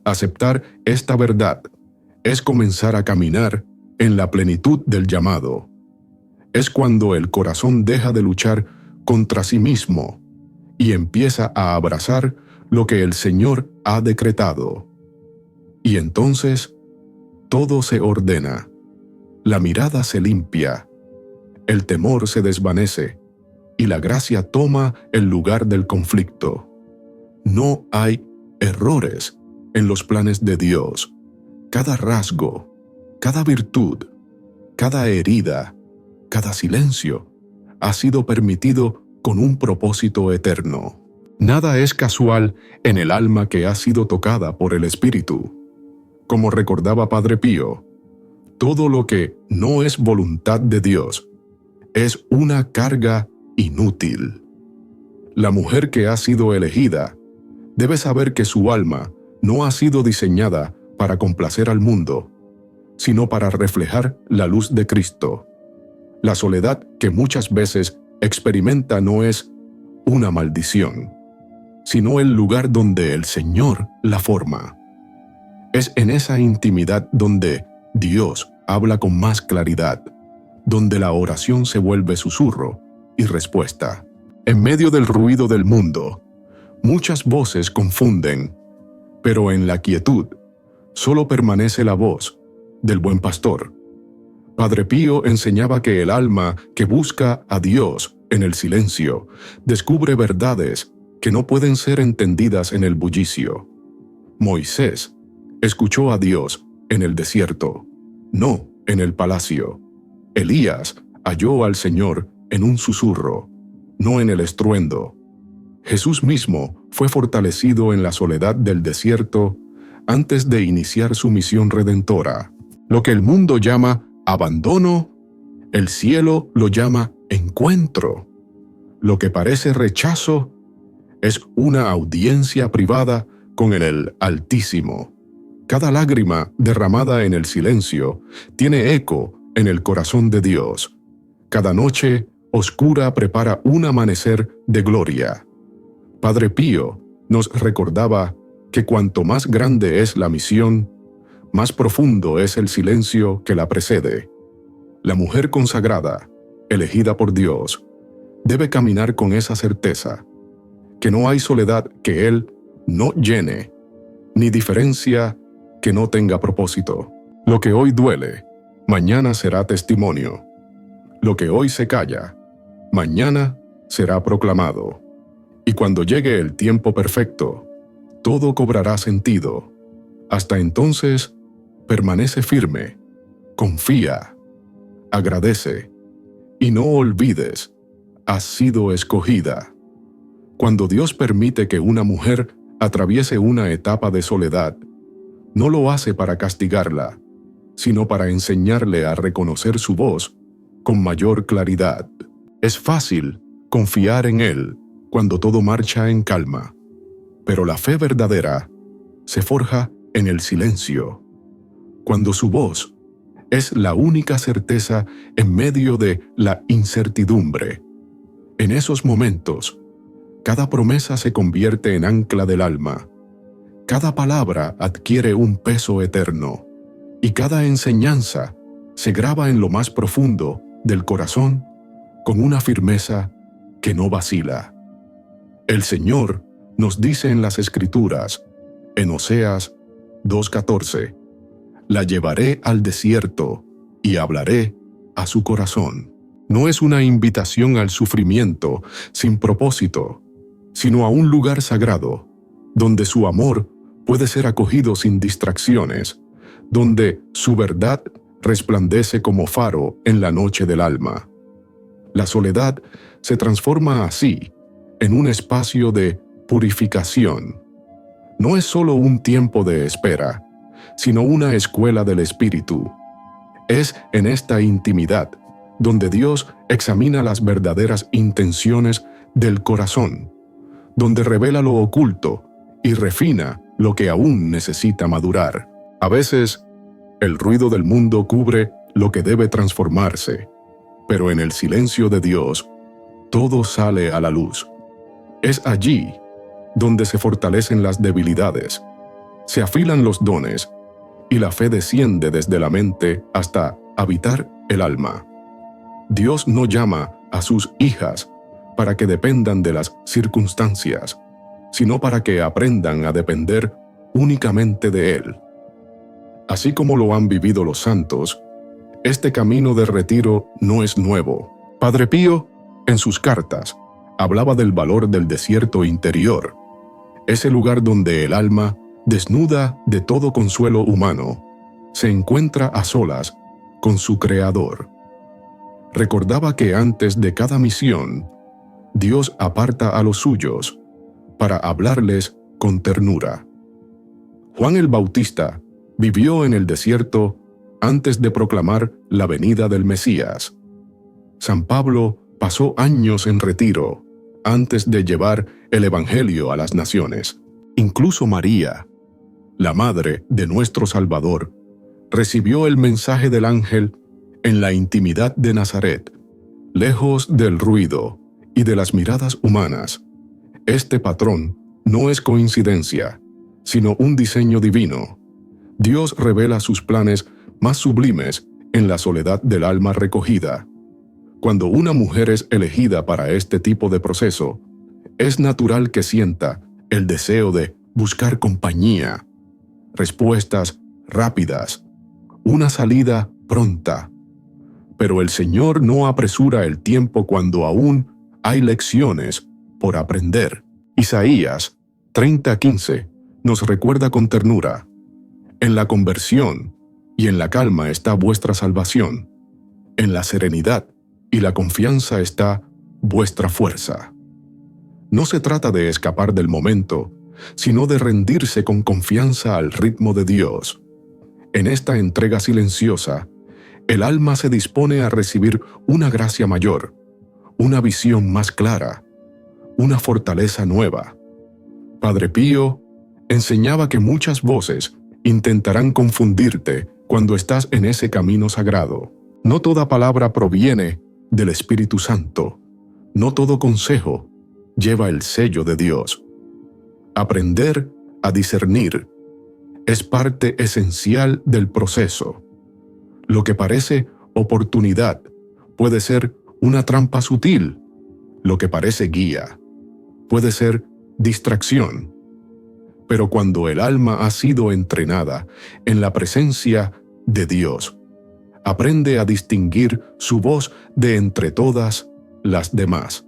Aceptar esta verdad es comenzar a caminar en la plenitud del llamado. Es cuando el corazón deja de luchar contra sí mismo y empieza a abrazar lo que el Señor ha decretado. Y entonces, todo se ordena. La mirada se limpia, el temor se desvanece y la gracia toma el lugar del conflicto. No hay errores en los planes de Dios. Cada rasgo, cada virtud, cada herida, cada silencio ha sido permitido con un propósito eterno. Nada es casual en el alma que ha sido tocada por el Espíritu. Como recordaba Padre Pío, todo lo que no es voluntad de Dios es una carga inútil. La mujer que ha sido elegida debe saber que su alma no ha sido diseñada para complacer al mundo, sino para reflejar la luz de Cristo. La soledad que muchas veces experimenta no es una maldición, sino el lugar donde el Señor la forma. Es en esa intimidad donde Dios habla con más claridad, donde la oración se vuelve susurro y respuesta. En medio del ruido del mundo, muchas voces confunden, pero en la quietud solo permanece la voz del buen pastor. Padre Pío enseñaba que el alma que busca a Dios en el silencio descubre verdades que no pueden ser entendidas en el bullicio. Moisés escuchó a Dios en el desierto, no en el palacio. Elías halló al Señor en un susurro, no en el estruendo. Jesús mismo fue fortalecido en la soledad del desierto antes de iniciar su misión redentora. Lo que el mundo llama abandono, el cielo lo llama encuentro. Lo que parece rechazo es una audiencia privada con el Altísimo. Cada lágrima derramada en el silencio tiene eco en el corazón de Dios. Cada noche oscura prepara un amanecer de gloria. Padre Pío nos recordaba que cuanto más grande es la misión, más profundo es el silencio que la precede. La mujer consagrada, elegida por Dios, debe caminar con esa certeza, que no hay soledad que Él no llene, ni diferencia que no tenga propósito. Lo que hoy duele, mañana será testimonio. Lo que hoy se calla, mañana será proclamado. Y cuando llegue el tiempo perfecto, todo cobrará sentido. Hasta entonces, permanece firme, confía, agradece y no olvides, has sido escogida. Cuando Dios permite que una mujer atraviese una etapa de soledad, no lo hace para castigarla, sino para enseñarle a reconocer su voz con mayor claridad. Es fácil confiar en Él cuando todo marcha en calma, pero la fe verdadera se forja en el silencio, cuando su voz es la única certeza en medio de la incertidumbre. En esos momentos, cada promesa se convierte en ancla del alma, cada palabra adquiere un peso eterno, y cada enseñanza se graba en lo más profundo del corazón con una firmeza que no vacila. El Señor nos dice en las Escrituras, en Oseas 2:14, la llevaré al desierto y hablaré a su corazón. No es una invitación al sufrimiento sin propósito, sino a un lugar sagrado, donde su amor puede ser acogido sin distracciones, donde su verdad resplandece como faro en la noche del alma. La soledad se transforma así en un espacio de purificación. No es solo un tiempo de espera, sino una escuela del Espíritu. Es en esta intimidad donde Dios examina las verdaderas intenciones del corazón, donde revela lo oculto y refina lo que aún necesita madurar. A veces, el ruido del mundo cubre lo que debe transformarse, pero en el silencio de Dios, todo sale a la luz. Es allí donde se fortalecen las debilidades, se afilan los dones y la fe desciende desde la mente hasta habitar el alma. Dios no llama a sus hijas para que dependan de las circunstancias, sino para que aprendan a depender únicamente de Él. Así como lo han vivido los santos, este camino de retiro no es nuevo. Padre Pío, en sus cartas, hablaba del valor del desierto interior, ese lugar donde el alma, desnuda de todo consuelo humano, se encuentra a solas con su Creador. Recordaba que antes de cada misión, Dios aparta a los suyos para hablarles con ternura. Juan el Bautista vivió en el desierto antes de proclamar la venida del Mesías. San Pablo pasó años en retiro antes de llevar el Evangelio a las naciones. Incluso María, la madre de nuestro Salvador, recibió el mensaje del ángel en la intimidad de Nazaret, lejos del ruido y de las miradas humanas. Este patrón no es coincidencia, sino un diseño divino. Dios revela sus planes más sublimes en la soledad del alma recogida. Cuando una mujer es elegida para este tipo de proceso, es natural que sienta el deseo de buscar compañía, respuestas rápidas, una salida pronta. Pero el Señor no apresura el tiempo cuando aún hay lecciones por aprender. Isaías 30:15 nos recuerda con ternura: en la conversión y en la calma está vuestra salvación, en la serenidad y la confianza está vuestra fuerza. No se trata de escapar del momento, sino de rendirse con confianza al ritmo de Dios. En esta entrega silenciosa, el alma se dispone a recibir una gracia mayor, una visión más clara, una fortaleza nueva. Padre Pío enseñaba que muchas voces intentarán confundirte cuando estás en ese camino sagrado. No toda palabra proviene del Espíritu Santo. No todo consejo lleva el sello de Dios. Aprender a discernir es parte esencial del proceso. Lo que parece oportunidad puede ser una trampa sutil. Lo que parece guía puede ser distracción. Pero cuando el alma ha sido entrenada en la presencia de Dios, aprende a distinguir su voz de entre todas las demás.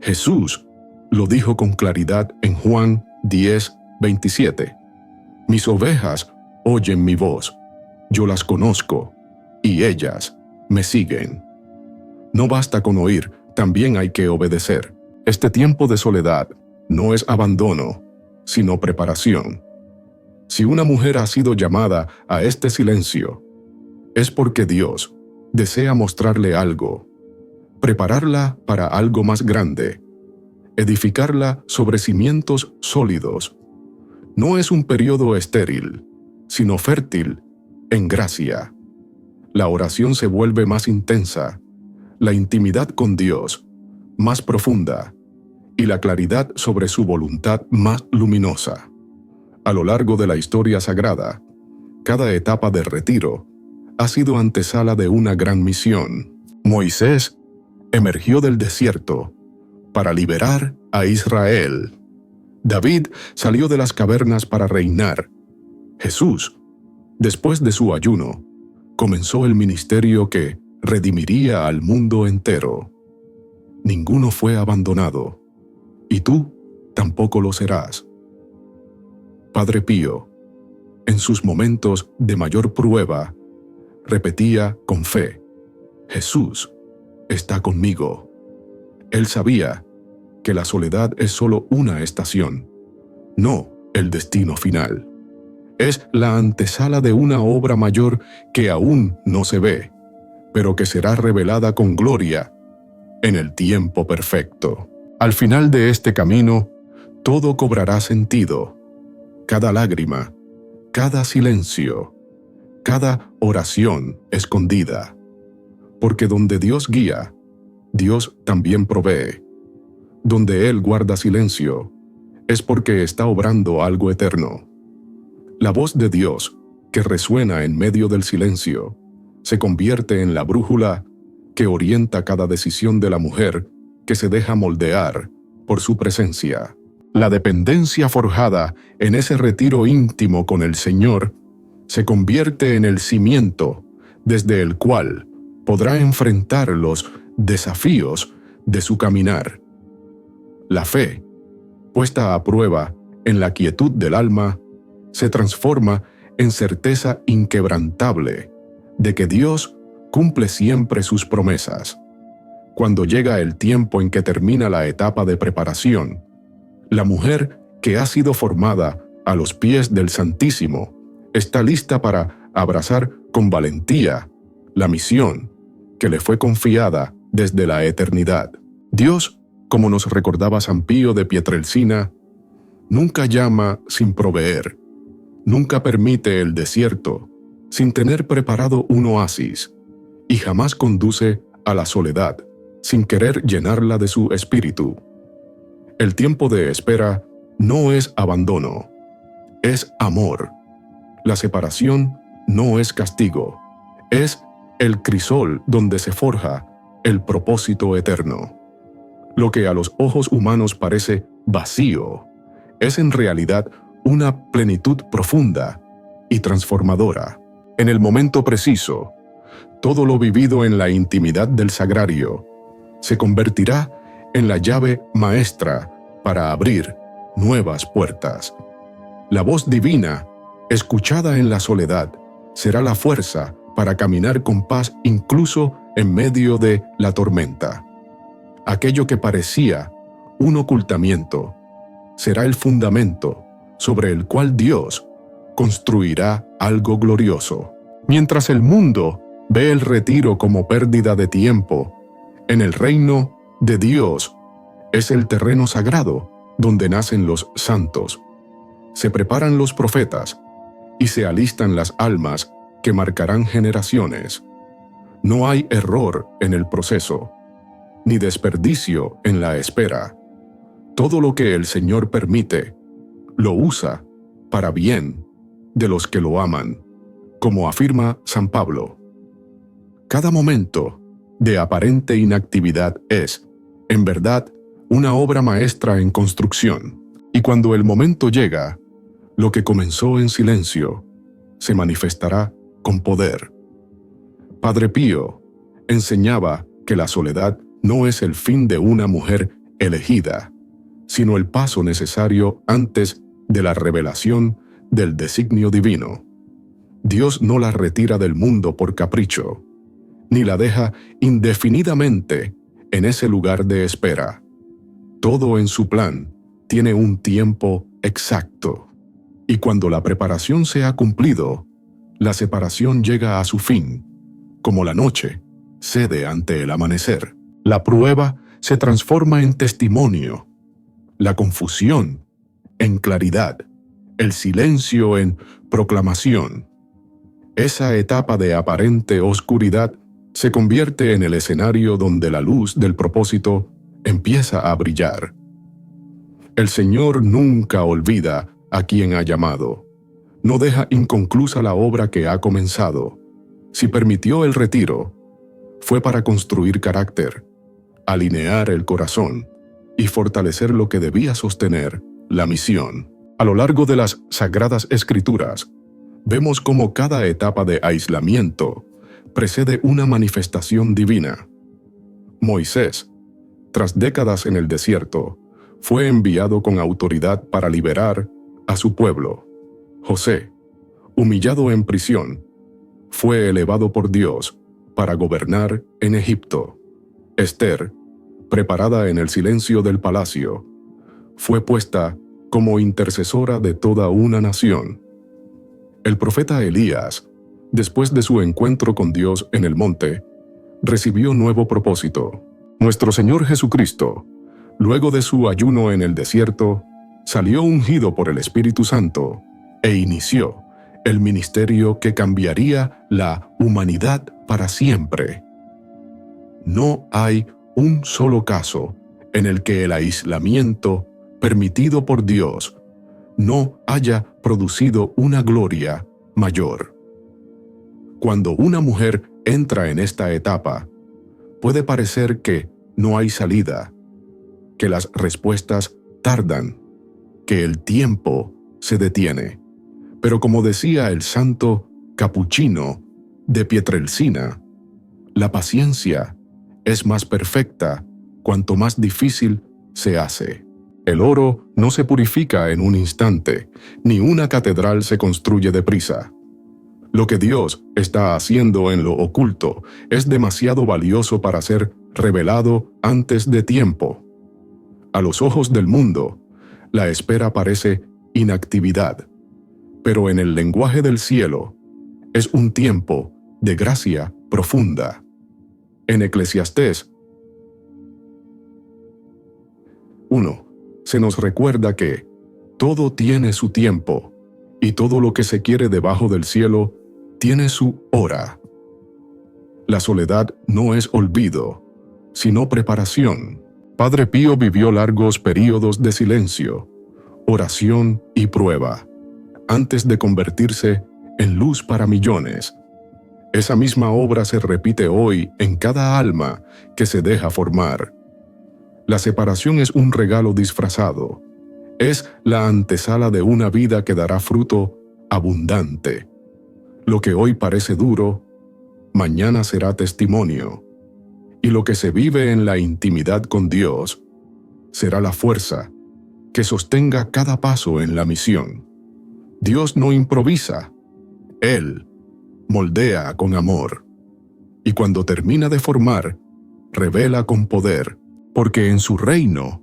Jesús lo dijo con claridad en Juan 10:27. Mis ovejas oyen mi voz, yo las conozco, y ellas me siguen. No basta con oír, también hay que obedecer. Este tiempo de soledad no es abandono, sino preparación. Si una mujer ha sido llamada a este silencio, es porque Dios desea mostrarle algo, prepararla para algo más grande, edificarla sobre cimientos sólidos. No es un periodo estéril, sino fértil en gracia. La oración se vuelve más intensa, la intimidad con Dios más profunda y la claridad sobre su voluntad más luminosa. A lo largo de la historia sagrada, cada etapa de retiro ha sido antesala de una gran misión. Moisés emergió del desierto para liberar a Israel. David salió de las cavernas para reinar. Jesús, después de su ayuno, comenzó el ministerio que redimiría al mundo entero. Ninguno fue abandonado, y tú tampoco lo serás. Padre Pío, en sus momentos de mayor prueba, repetía con fe: Jesús está conmigo. Él sabía que la soledad es solo una estación, no el destino final. Es la antesala de una obra mayor que aún no se ve, pero que será revelada con gloria en el tiempo perfecto. Al final de este camino, todo cobrará sentido. Cada lágrima, cada silencio, cada oración escondida. Porque donde Dios guía, Dios también provee. Donde Él guarda silencio, es porque está obrando algo eterno. La voz de Dios, que resuena en medio del silencio, se convierte en la brújula que orienta cada decisión de la mujer que se deja moldear por su presencia. La dependencia forjada en ese retiro íntimo con el Señor se convierte en el cimiento desde el cual podrá enfrentar los desafíos de su caminar. La fe, puesta a prueba en la quietud del alma, se transforma en certeza inquebrantable de que Dios cumple siempre sus promesas. Cuando llega el tiempo en que termina la etapa de preparación, la mujer que ha sido formada a los pies del Santísimo está lista para abrazar con valentía la misión que le fue confiada desde la eternidad. Dios, como nos recordaba San Pío de Pietrelcina, nunca llama sin proveer, nunca permite el desierto sin tener preparado un oasis, y jamás conduce a la soledad sin querer llenarla de su espíritu. El tiempo de espera no es abandono, es amor. La separación no es castigo, es el crisol donde se forja el propósito eterno. Lo que a los ojos humanos parece vacío, es en realidad una plenitud profunda y transformadora. En el momento preciso, todo lo vivido en la intimidad del sagrario se convertirá en la llave maestra para abrir nuevas puertas. La voz divina, escuchada en la soledad, será la fuerza para caminar con paz incluso en medio de la tormenta. Aquello que parecía un ocultamiento será el fundamento sobre el cual Dios construirá algo glorioso. Mientras el mundo ve el retiro como pérdida de tiempo, en el reino de Dios es el terreno sagrado donde nacen los santos. Se preparan los profetas y se alistan las almas que marcarán generaciones. No hay error en el proceso, ni desperdicio en la espera. Todo lo que el Señor permite, lo usa para bien de los que lo aman, como afirma San Pablo. Cada momento de aparente inactividad es, en verdad, una obra maestra en construcción. Y cuando el momento llega, lo que comenzó en silencio se manifestará con poder. Padre Pío enseñaba que la soledad no es el fin de una mujer elegida, sino el paso necesario antes de la revelación del designio divino. Dios no la retira del mundo por capricho, ni la deja indefinidamente en ese lugar de espera. Todo en su plan tiene un tiempo exacto, y cuando la preparación se ha cumplido, la separación llega a su fin, como la noche cede ante el amanecer. La prueba se transforma en testimonio, la confusión en claridad, el silencio en proclamación. Esa etapa de aparente oscuridad se convierte en el escenario donde la luz del propósito empieza a brillar. El Señor nunca olvida a quien ha llamado. No deja inconclusa la obra que ha comenzado. Si permitió el retiro, fue para construir carácter, alinear el corazón y fortalecer lo que debía sostener, la misión. A lo largo de las Sagradas Escrituras, vemos cómo cada etapa de aislamiento precede una manifestación divina. Moisés, tras décadas en el desierto, fue enviado con autoridad para liberar a su pueblo. José, humillado en prisión, fue elevado por Dios para gobernar en Egipto. Esther, preparada en el silencio del palacio, fue puesta como intercesora de toda una nación. El profeta Elías, después de su encuentro con Dios en el monte, recibió nuevo propósito. Nuestro Señor Jesucristo, luego de su ayuno en el desierto, salió ungido por el Espíritu Santo e inició el ministerio que cambiaría la humanidad para siempre. No hay un solo caso en el que el aislamiento permitido por Dios no haya producido una gloria mayor. Cuando una mujer entra en esta etapa, puede parecer que no hay salida, que las respuestas tardan, que el tiempo se detiene. Pero como decía el santo capuchino de Pietrelcina, la paciencia es más perfecta cuanto más difícil se hace. El oro no se purifica en un instante, ni una catedral se construye deprisa. Lo que Dios está haciendo en lo oculto es demasiado valioso para ser revelado antes de tiempo. A los ojos del mundo, la espera parece inactividad, pero en el lenguaje del cielo es un tiempo de gracia profunda. En Eclesiastés 1, se nos recuerda que todo tiene su tiempo y todo lo que se quiere debajo del cielo tiene su hora. La soledad no es olvido, sino preparación. Padre Pío vivió largos períodos de silencio, oración y prueba, antes de convertirse en luz para millones. Esa misma obra se repite hoy en cada alma que se deja formar. La separación es un regalo disfrazado. Es la antesala de una vida que dará fruto abundante. Lo que hoy parece duro, mañana será testimonio. Y lo que se vive en la intimidad con Dios será la fuerza que sostenga cada paso en la misión. Dios no improvisa. Él moldea con amor. Y cuando termina de formar, revela con poder, porque en su reino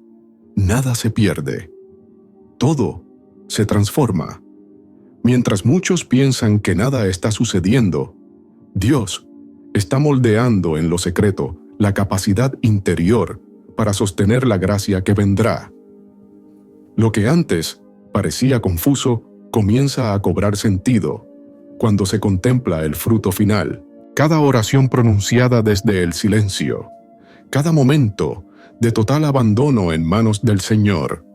nada se pierde. Todo se transforma. Mientras muchos piensan que nada está sucediendo, Dios está moldeando en lo secreto la capacidad interior para sostener la gracia que vendrá. Lo que antes parecía confuso comienza a cobrar sentido cuando se contempla el fruto final. Cada oración pronunciada desde el silencio, cada momento de total abandono en manos del Señor,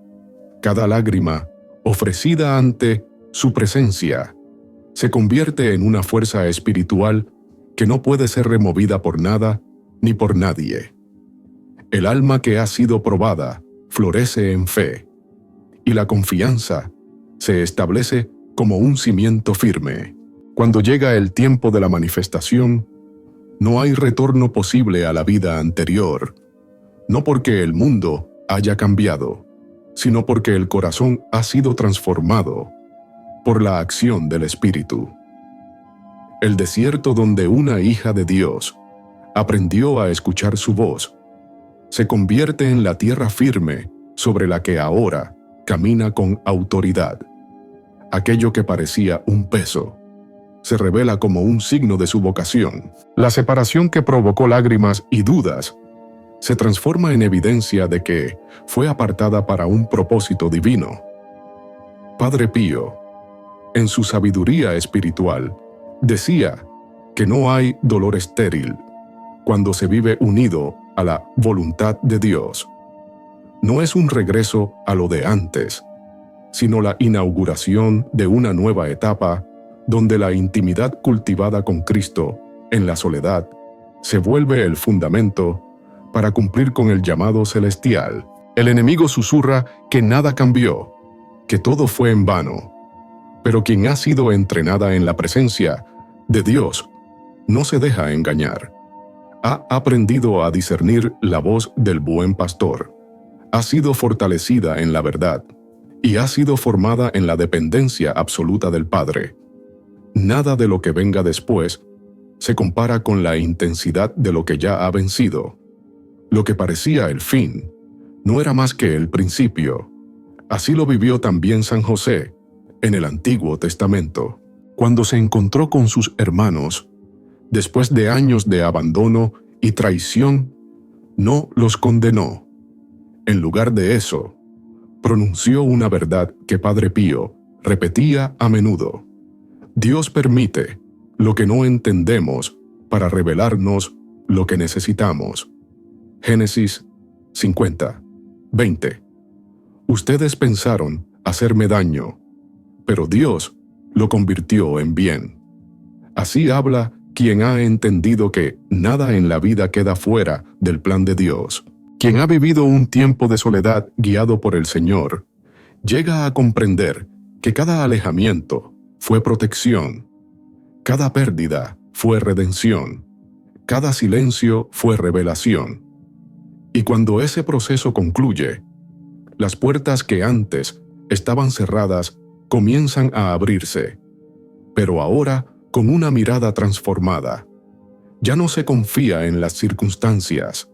cada lágrima ofrecida ante su presencia, se convierte en una fuerza espiritual que no puede ser removida por nada ni por nadie. El alma que ha sido probada florece en fe, y la confianza se establece como un cimiento firme. Cuando llega el tiempo de la manifestación, no hay retorno posible a la vida anterior, no porque el mundo haya cambiado, sino porque el corazón ha sido transformado por la acción del Espíritu. El desierto donde una hija de Dios aprendió a escuchar su voz, se convierte en la tierra firme sobre la que ahora camina con autoridad. Aquello que parecía un peso se revela como un signo de su vocación. La separación que provocó lágrimas y dudas se transforma en evidencia de que fue apartada para un propósito divino. Padre Pío, en su sabiduría espiritual, decía que no hay dolor estéril cuando se vive unido a la voluntad de Dios. No es un regreso a lo de antes, sino la inauguración de una nueva etapa donde la intimidad cultivada con Cristo en la soledad se vuelve el fundamento para cumplir con el llamado celestial. El enemigo susurra que nada cambió, que todo fue en vano, pero quien ha sido entrenada en la presencia de Dios no se deja engañar. Ha aprendido a discernir la voz del buen pastor, ha sido fortalecida en la verdad y ha sido formada en la dependencia absoluta del Padre. Nada de lo que venga después se compara con la intensidad de lo que ya ha vencido. Lo que parecía el fin no era más que el principio. Así lo vivió también San José en el Antiguo Testamento. Cuando se encontró con sus hermanos, después de años de abandono y traición, no los condenó. En lugar de eso, pronunció una verdad que Padre Pío repetía a menudo: Dios permite lo que no entendemos para revelarnos lo que necesitamos. Génesis 50, 20. Ustedes pensaron hacerme daño, pero Dios lo convirtió en bien. Así habla quien ha entendido que nada en la vida queda fuera del plan de Dios. Quien ha vivido un tiempo de soledad guiado por el Señor, llega a comprender que cada alejamiento fue protección, cada pérdida fue redención, cada silencio fue revelación. Y cuando ese proceso concluye, las puertas que antes estaban cerradas comienzan a abrirse, pero ahora con una mirada transformada. Ya no se confía en las circunstancias,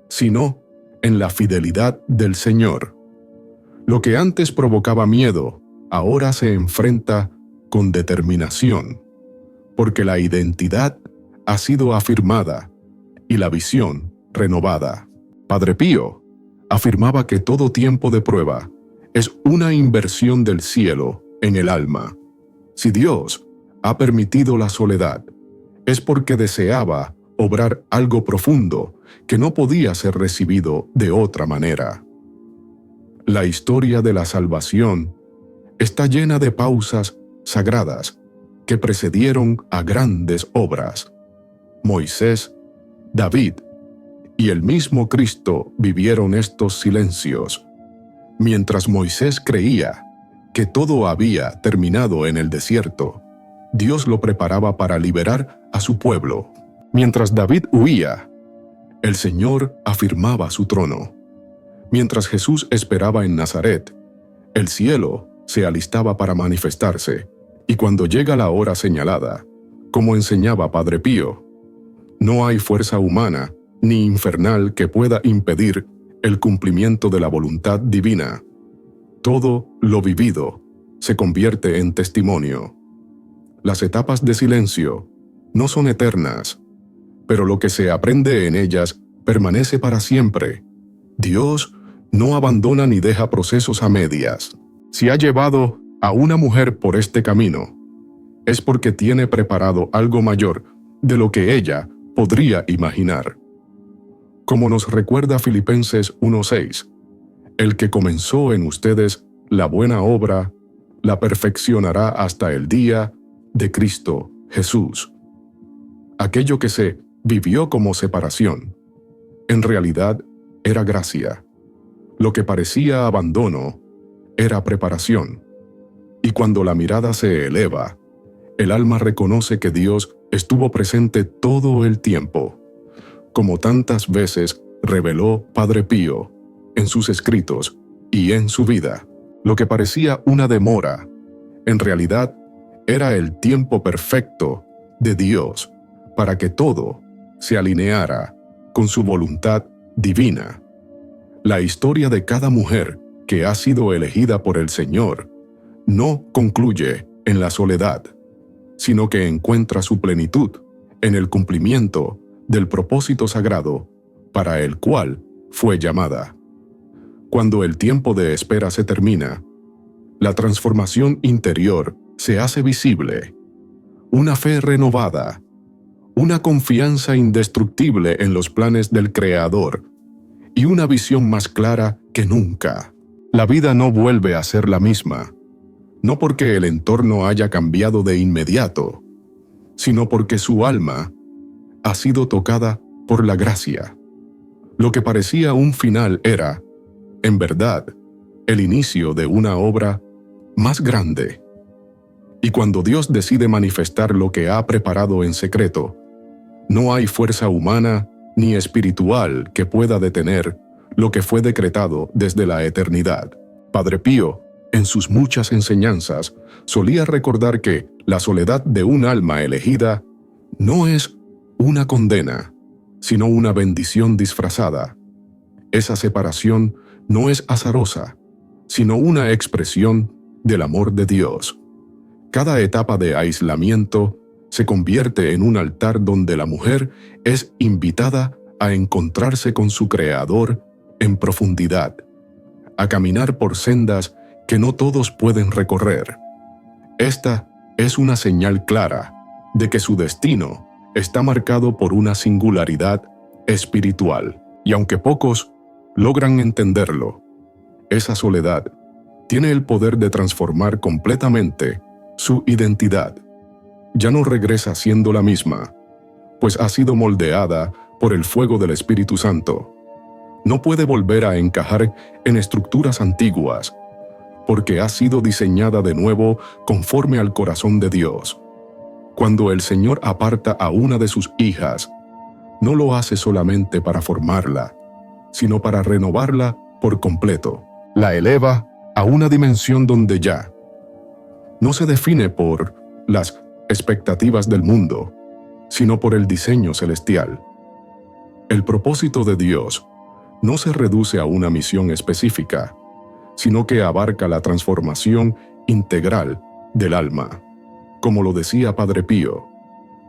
sino en la fidelidad del Señor. Lo que antes provocaba miedo, ahora se enfrenta con determinación, porque la identidad ha sido afirmada y la visión renovada. Padre Pío afirmaba que todo tiempo de prueba es una inversión del cielo en el alma. Si Dios ha permitido la soledad, es porque deseaba obrar algo profundo que no podía ser recibido de otra manera. La historia de la salvación está llena de pausas sagradas que precedieron a grandes obras. Moisés, David y el mismo Cristo vivieron estos silencios. Mientras Moisés creía que todo había terminado en el desierto, Dios lo preparaba para liberar a su pueblo. Mientras David huía, el Señor afirmaba su trono. Mientras Jesús esperaba en Nazaret, el cielo se alistaba para manifestarse, y cuando llega la hora señalada, como enseñaba Padre Pío, no hay fuerza humana ni infernal que pueda impedir el cumplimiento de la voluntad divina. Todo lo vivido se convierte en testimonio. Las etapas de silencio no son eternas, pero lo que se aprende en ellas permanece para siempre. Dios no abandona ni deja procesos a medias. Si ha llevado a una mujer por este camino, es porque tiene preparado algo mayor de lo que ella podría imaginar. Como nos recuerda Filipenses 1:6, el que comenzó en ustedes la buena obra, la perfeccionará hasta el día de Cristo Jesús. Aquello que se vivió como separación, en realidad era gracia. Lo que parecía abandono era preparación. Y cuando la mirada se eleva, el alma reconoce que Dios estuvo presente todo el tiempo, como tantas veces reveló Padre Pío en sus escritos y en su vida. Lo que parecía una demora, en realidad era el tiempo perfecto de Dios para que todo se alineara con su voluntad divina. La historia de cada mujer que ha sido elegida por el Señor no concluye en la soledad, sino que encuentra su plenitud en el cumplimiento del propósito sagrado para el cual fue llamada. Cuando el tiempo de espera se termina, la transformación interior se hace visible. Una fe renovada, una confianza indestructible en los planes del Creador y una visión más clara que nunca. La vida no vuelve a ser la misma, no porque el entorno haya cambiado de inmediato, sino porque su alma ha sido tocada por la gracia. Lo que parecía un final era, en verdad, el inicio de una obra más grande. Y cuando Dios decide manifestar lo que ha preparado en secreto, no hay fuerza humana ni espiritual que pueda detener lo que fue decretado desde la eternidad. Padre Pío, en sus muchas enseñanzas, solía recordar que la soledad de un alma elegida no es una condena, sino una bendición disfrazada. Esa separación no es azarosa, sino una expresión del amor de Dios. Cada etapa de aislamiento se convierte en un altar donde la mujer es invitada a encontrarse con su Creador en profundidad, a caminar por sendas que no todos pueden recorrer. Esta es una señal clara de que su destino está marcado por una singularidad espiritual. Y aunque pocos logran entenderlo, esa soledad tiene el poder de transformar completamente su identidad. Ya no regresa siendo la misma, pues ha sido moldeada por el fuego del Espíritu Santo. No puede volver a encajar en estructuras antiguas, porque ha sido diseñada de nuevo conforme al corazón de Dios. Cuando el Señor aparta a una de sus hijas, no lo hace solamente para formarla, sino para renovarla por completo. La eleva a una dimensión donde ya no se define por las expectativas del mundo, sino por el diseño celestial. El propósito de Dios no se reduce a una misión específica, sino que abarca la transformación integral del alma. Como lo decía Padre Pío,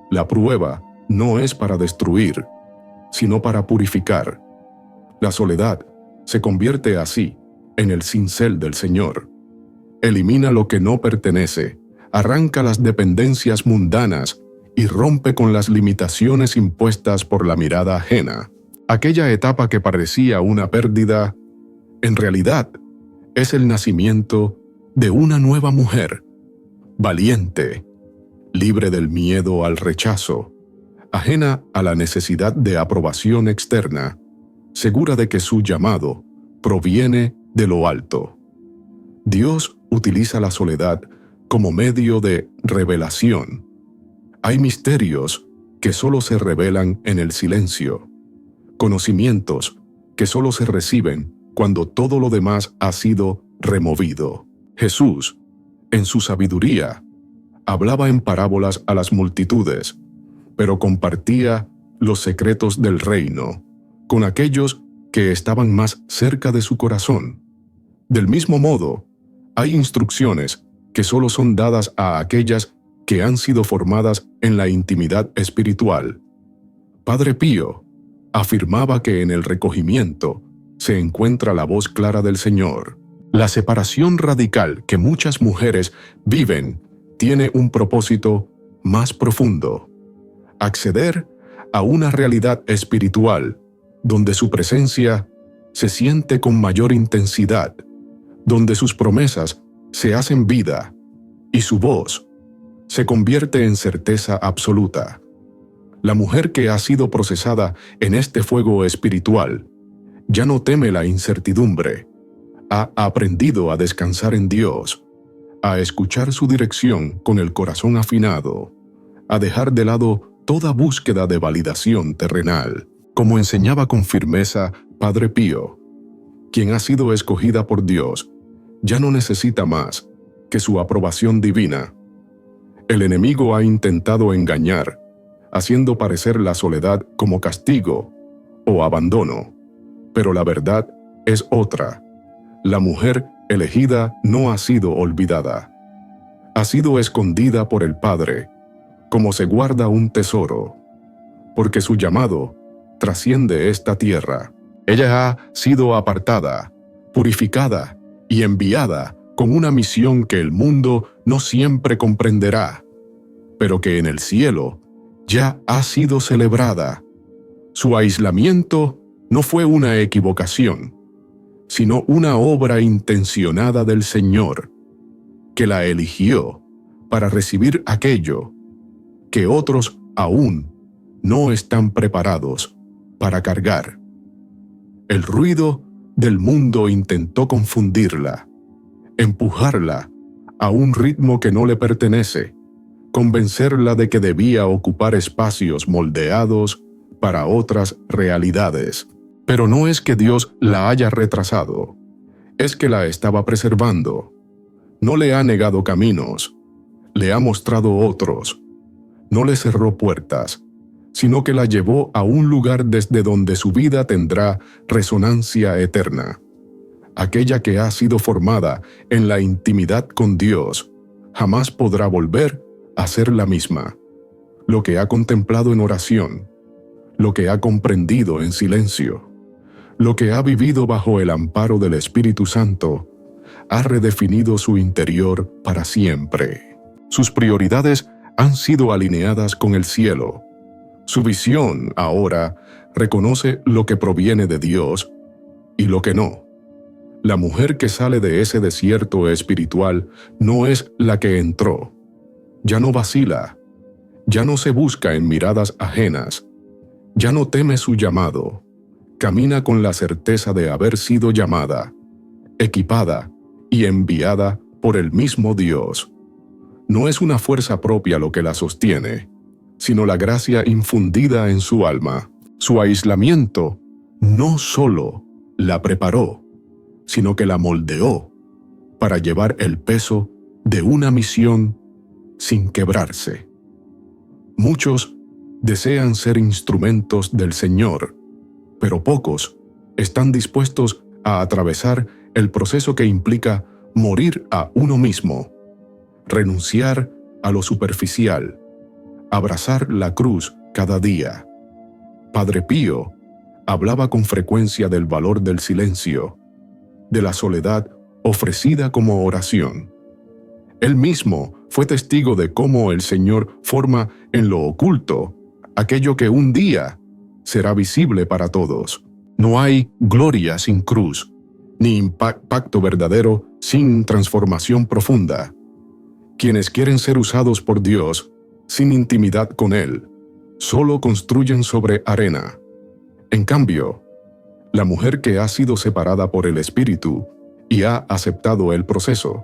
la prueba no es para destruir, sino para purificar. La soledad se convierte así en el cincel del Señor. Elimina lo que no pertenece, arranca las dependencias mundanas y rompe con las limitaciones impuestas por la mirada ajena. Aquella etapa que parecía una pérdida, en realidad, es el nacimiento de una nueva mujer, valiente, libre del miedo al rechazo, ajena a la necesidad de aprobación externa, segura de que su llamado proviene de lo alto. Dios utiliza la soledad como medio de revelación. Hay misterios que solo se revelan en el silencio, conocimientos que solo se reciben cuando todo lo demás ha sido removido. Jesús, en su sabiduría, hablaba en parábolas a las multitudes, pero compartía los secretos del reino con aquellos que estaban más cerca de su corazón. Del mismo modo, hay instrucciones que solo son dadas a aquellas que han sido formadas en la intimidad espiritual. Padre Pío afirmaba que en el recogimiento se encuentra la voz clara del Señor. La separación radical que muchas mujeres viven tiene un propósito más profundo: acceder a una realidad espiritual donde su presencia se siente con mayor intensidad, donde sus promesas se hacen vida y su voz se convierte en certeza absoluta. La mujer que ha sido procesada en este fuego espiritual ya no teme la incertidumbre, ha aprendido a descansar en Dios, a escuchar su dirección con el corazón afinado, a dejar de lado toda búsqueda de validación terrenal. Como enseñaba con firmeza Padre Pío, quien ha sido escogida por Dios ya no necesita más que su aprobación divina. El enemigo ha intentado engañar, haciendo parecer la soledad como castigo o abandono, pero la verdad es otra. La mujer elegida no ha sido olvidada. Ha sido escondida por el Padre, como se guarda un tesoro, porque su llamado trasciende esta tierra. Ella ha sido apartada, purificada y enviada con una misión que el mundo no siempre comprenderá, pero que en el cielo ya ha sido celebrada. Su aislamiento no fue una equivocación, sino una obra intencionada del Señor, que la eligió para recibir aquello que otros aún no están preparados para cargar. El ruido del mundo intentó confundirla, empujarla a un ritmo que no le pertenece, convencerla de que debía ocupar espacios moldeados para otras realidades. Pero no es que Dios la haya retrasado, es que la estaba preservando. No le ha negado caminos, le ha mostrado otros. No le cerró puertas, sino que la llevó a un lugar desde donde su vida tendrá resonancia eterna. Aquella que ha sido formada en la intimidad con Dios jamás podrá volver a ser la misma. Lo que ha contemplado en oración, lo que ha comprendido en silencio, lo que ha vivido bajo el amparo del Espíritu Santo, ha redefinido su interior para siempre. Sus prioridades han sido alineadas con el cielo. Su visión ahora reconoce lo que proviene de Dios y lo que no. La mujer que sale de ese desierto espiritual no es la que entró. Ya no vacila, ya no se busca en miradas ajenas, ya no teme su llamado. Camina con la certeza de haber sido llamada, equipada y enviada por el mismo Dios. No es una fuerza propia lo que la sostiene, sino la gracia infundida en su alma. Su aislamiento no solo la preparó, sino que la moldeó para llevar el peso de una misión sin quebrarse. Muchos desean ser instrumentos del Señor, pero pocos están dispuestos a atravesar el proceso que implica morir a uno mismo, renunciar a lo superficial, abrazar la cruz cada día. Padre Pío hablaba con frecuencia del valor del silencio, de la soledad ofrecida como oración. Él mismo fue testigo de cómo el Señor forma en lo oculto aquello que un día será visible para todos. No hay gloria sin cruz, ni impacto verdadero sin transformación profunda. Quienes quieren ser usados por Dios sin intimidad con Él, solo construyen sobre arena. En cambio, la mujer que ha sido separada por el Espíritu y ha aceptado el proceso,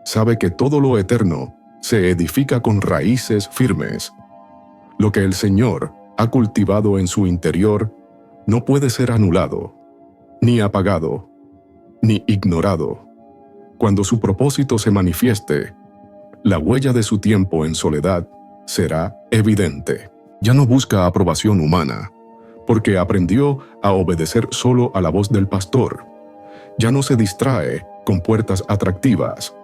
sabe que todo lo eterno se edifica con raíces firmes. Lo que el Señor ha cultivado en su interior no puede ser anulado, ni apagado, ni ignorado. Cuando su propósito se manifieste, la huella de su tiempo en soledad será evidente. Ya no busca aprobación humana, porque aprendió a obedecer solo a la voz del pastor. Ya no se distrae con puertas atractivas,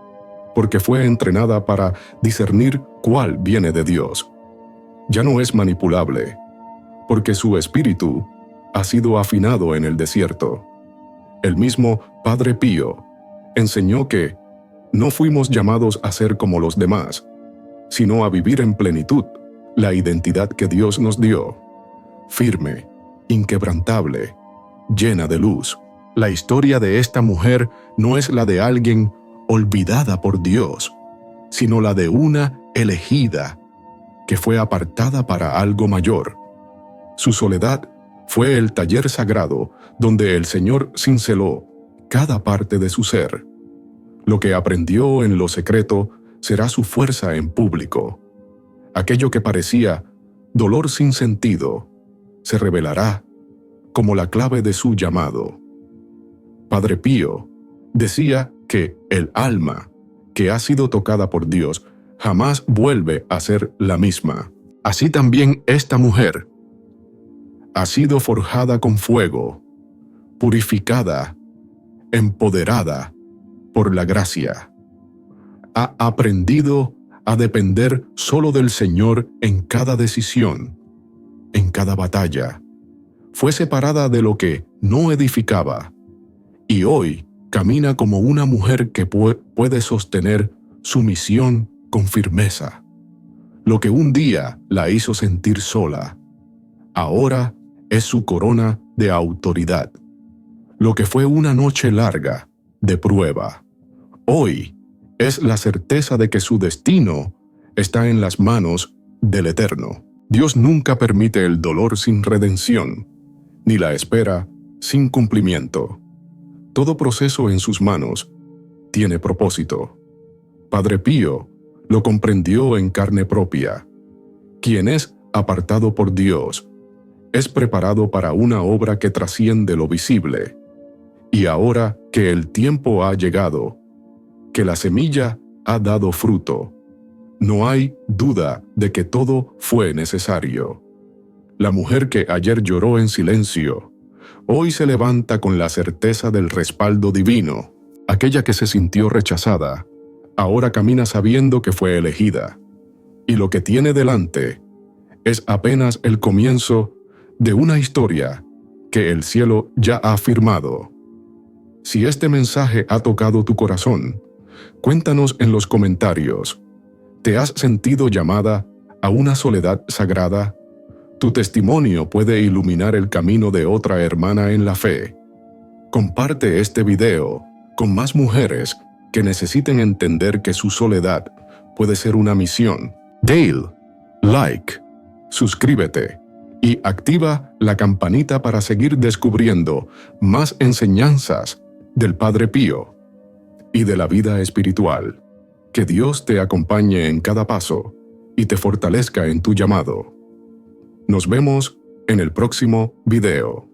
porque fue entrenada para discernir cuál viene de Dios. Ya no es manipulable, porque su espíritu ha sido afinado en el desierto. El mismo Padre Pío enseñó que no fuimos llamados a ser como los demás, sino a vivir en plenitud la identidad que Dios nos dio, firme, inquebrantable, llena de luz. La historia de esta mujer no es la de alguien olvidada por Dios, sino la de una elegida que fue apartada para algo mayor. Su soledad fue el taller sagrado donde el Señor cinceló cada parte de su ser. Lo que aprendió en lo secreto será su fuerza en público. Aquello que parecía dolor sin sentido se revelará como la clave de su llamado. Padre Pío decía que el alma que ha sido tocada por Dios jamás vuelve a ser la misma. Así también esta mujer ha sido forjada con fuego, purificada, empoderada por la gracia. Ha aprendido a depender solo del Señor en cada decisión, en cada batalla. Fue separada de lo que no edificaba, y hoy camina como una mujer que puede sostener su misión con firmeza. Lo que un día la hizo sentir sola, ahora es su corona de autoridad. Lo que fue una noche larga de prueba, hoy es la certeza de que su destino está en las manos del Eterno. Dios nunca permite el dolor sin redención, ni la espera sin cumplimiento. Todo proceso en sus manos tiene propósito. Padre Pío lo comprendió en carne propia. Quien es apartado por Dios es preparado para una obra que trasciende lo visible. Y ahora que el tiempo ha llegado, que la semilla ha dado fruto, no hay duda de que todo fue necesario. La mujer que ayer lloró en silencio, hoy se levanta con la certeza del respaldo divino. Aquella que se sintió rechazada, ahora camina sabiendo que fue elegida, y lo que tiene delante es apenas el comienzo de una historia que el cielo ya ha firmado. Si este mensaje ha tocado tu corazón, cuéntanos en los comentarios. ¿Te has sentido llamada a una soledad sagrada? Tu testimonio puede iluminar el camino de otra hermana en la fe. Comparte este video con más mujeres que necesiten entender que su soledad puede ser una misión. Dale, like, suscríbete y activa la campanita para seguir descubriendo más enseñanzas del Padre Pío y de la vida espiritual. Que Dios te acompañe en cada paso y te fortalezca en tu llamado. Nos vemos en el próximo video.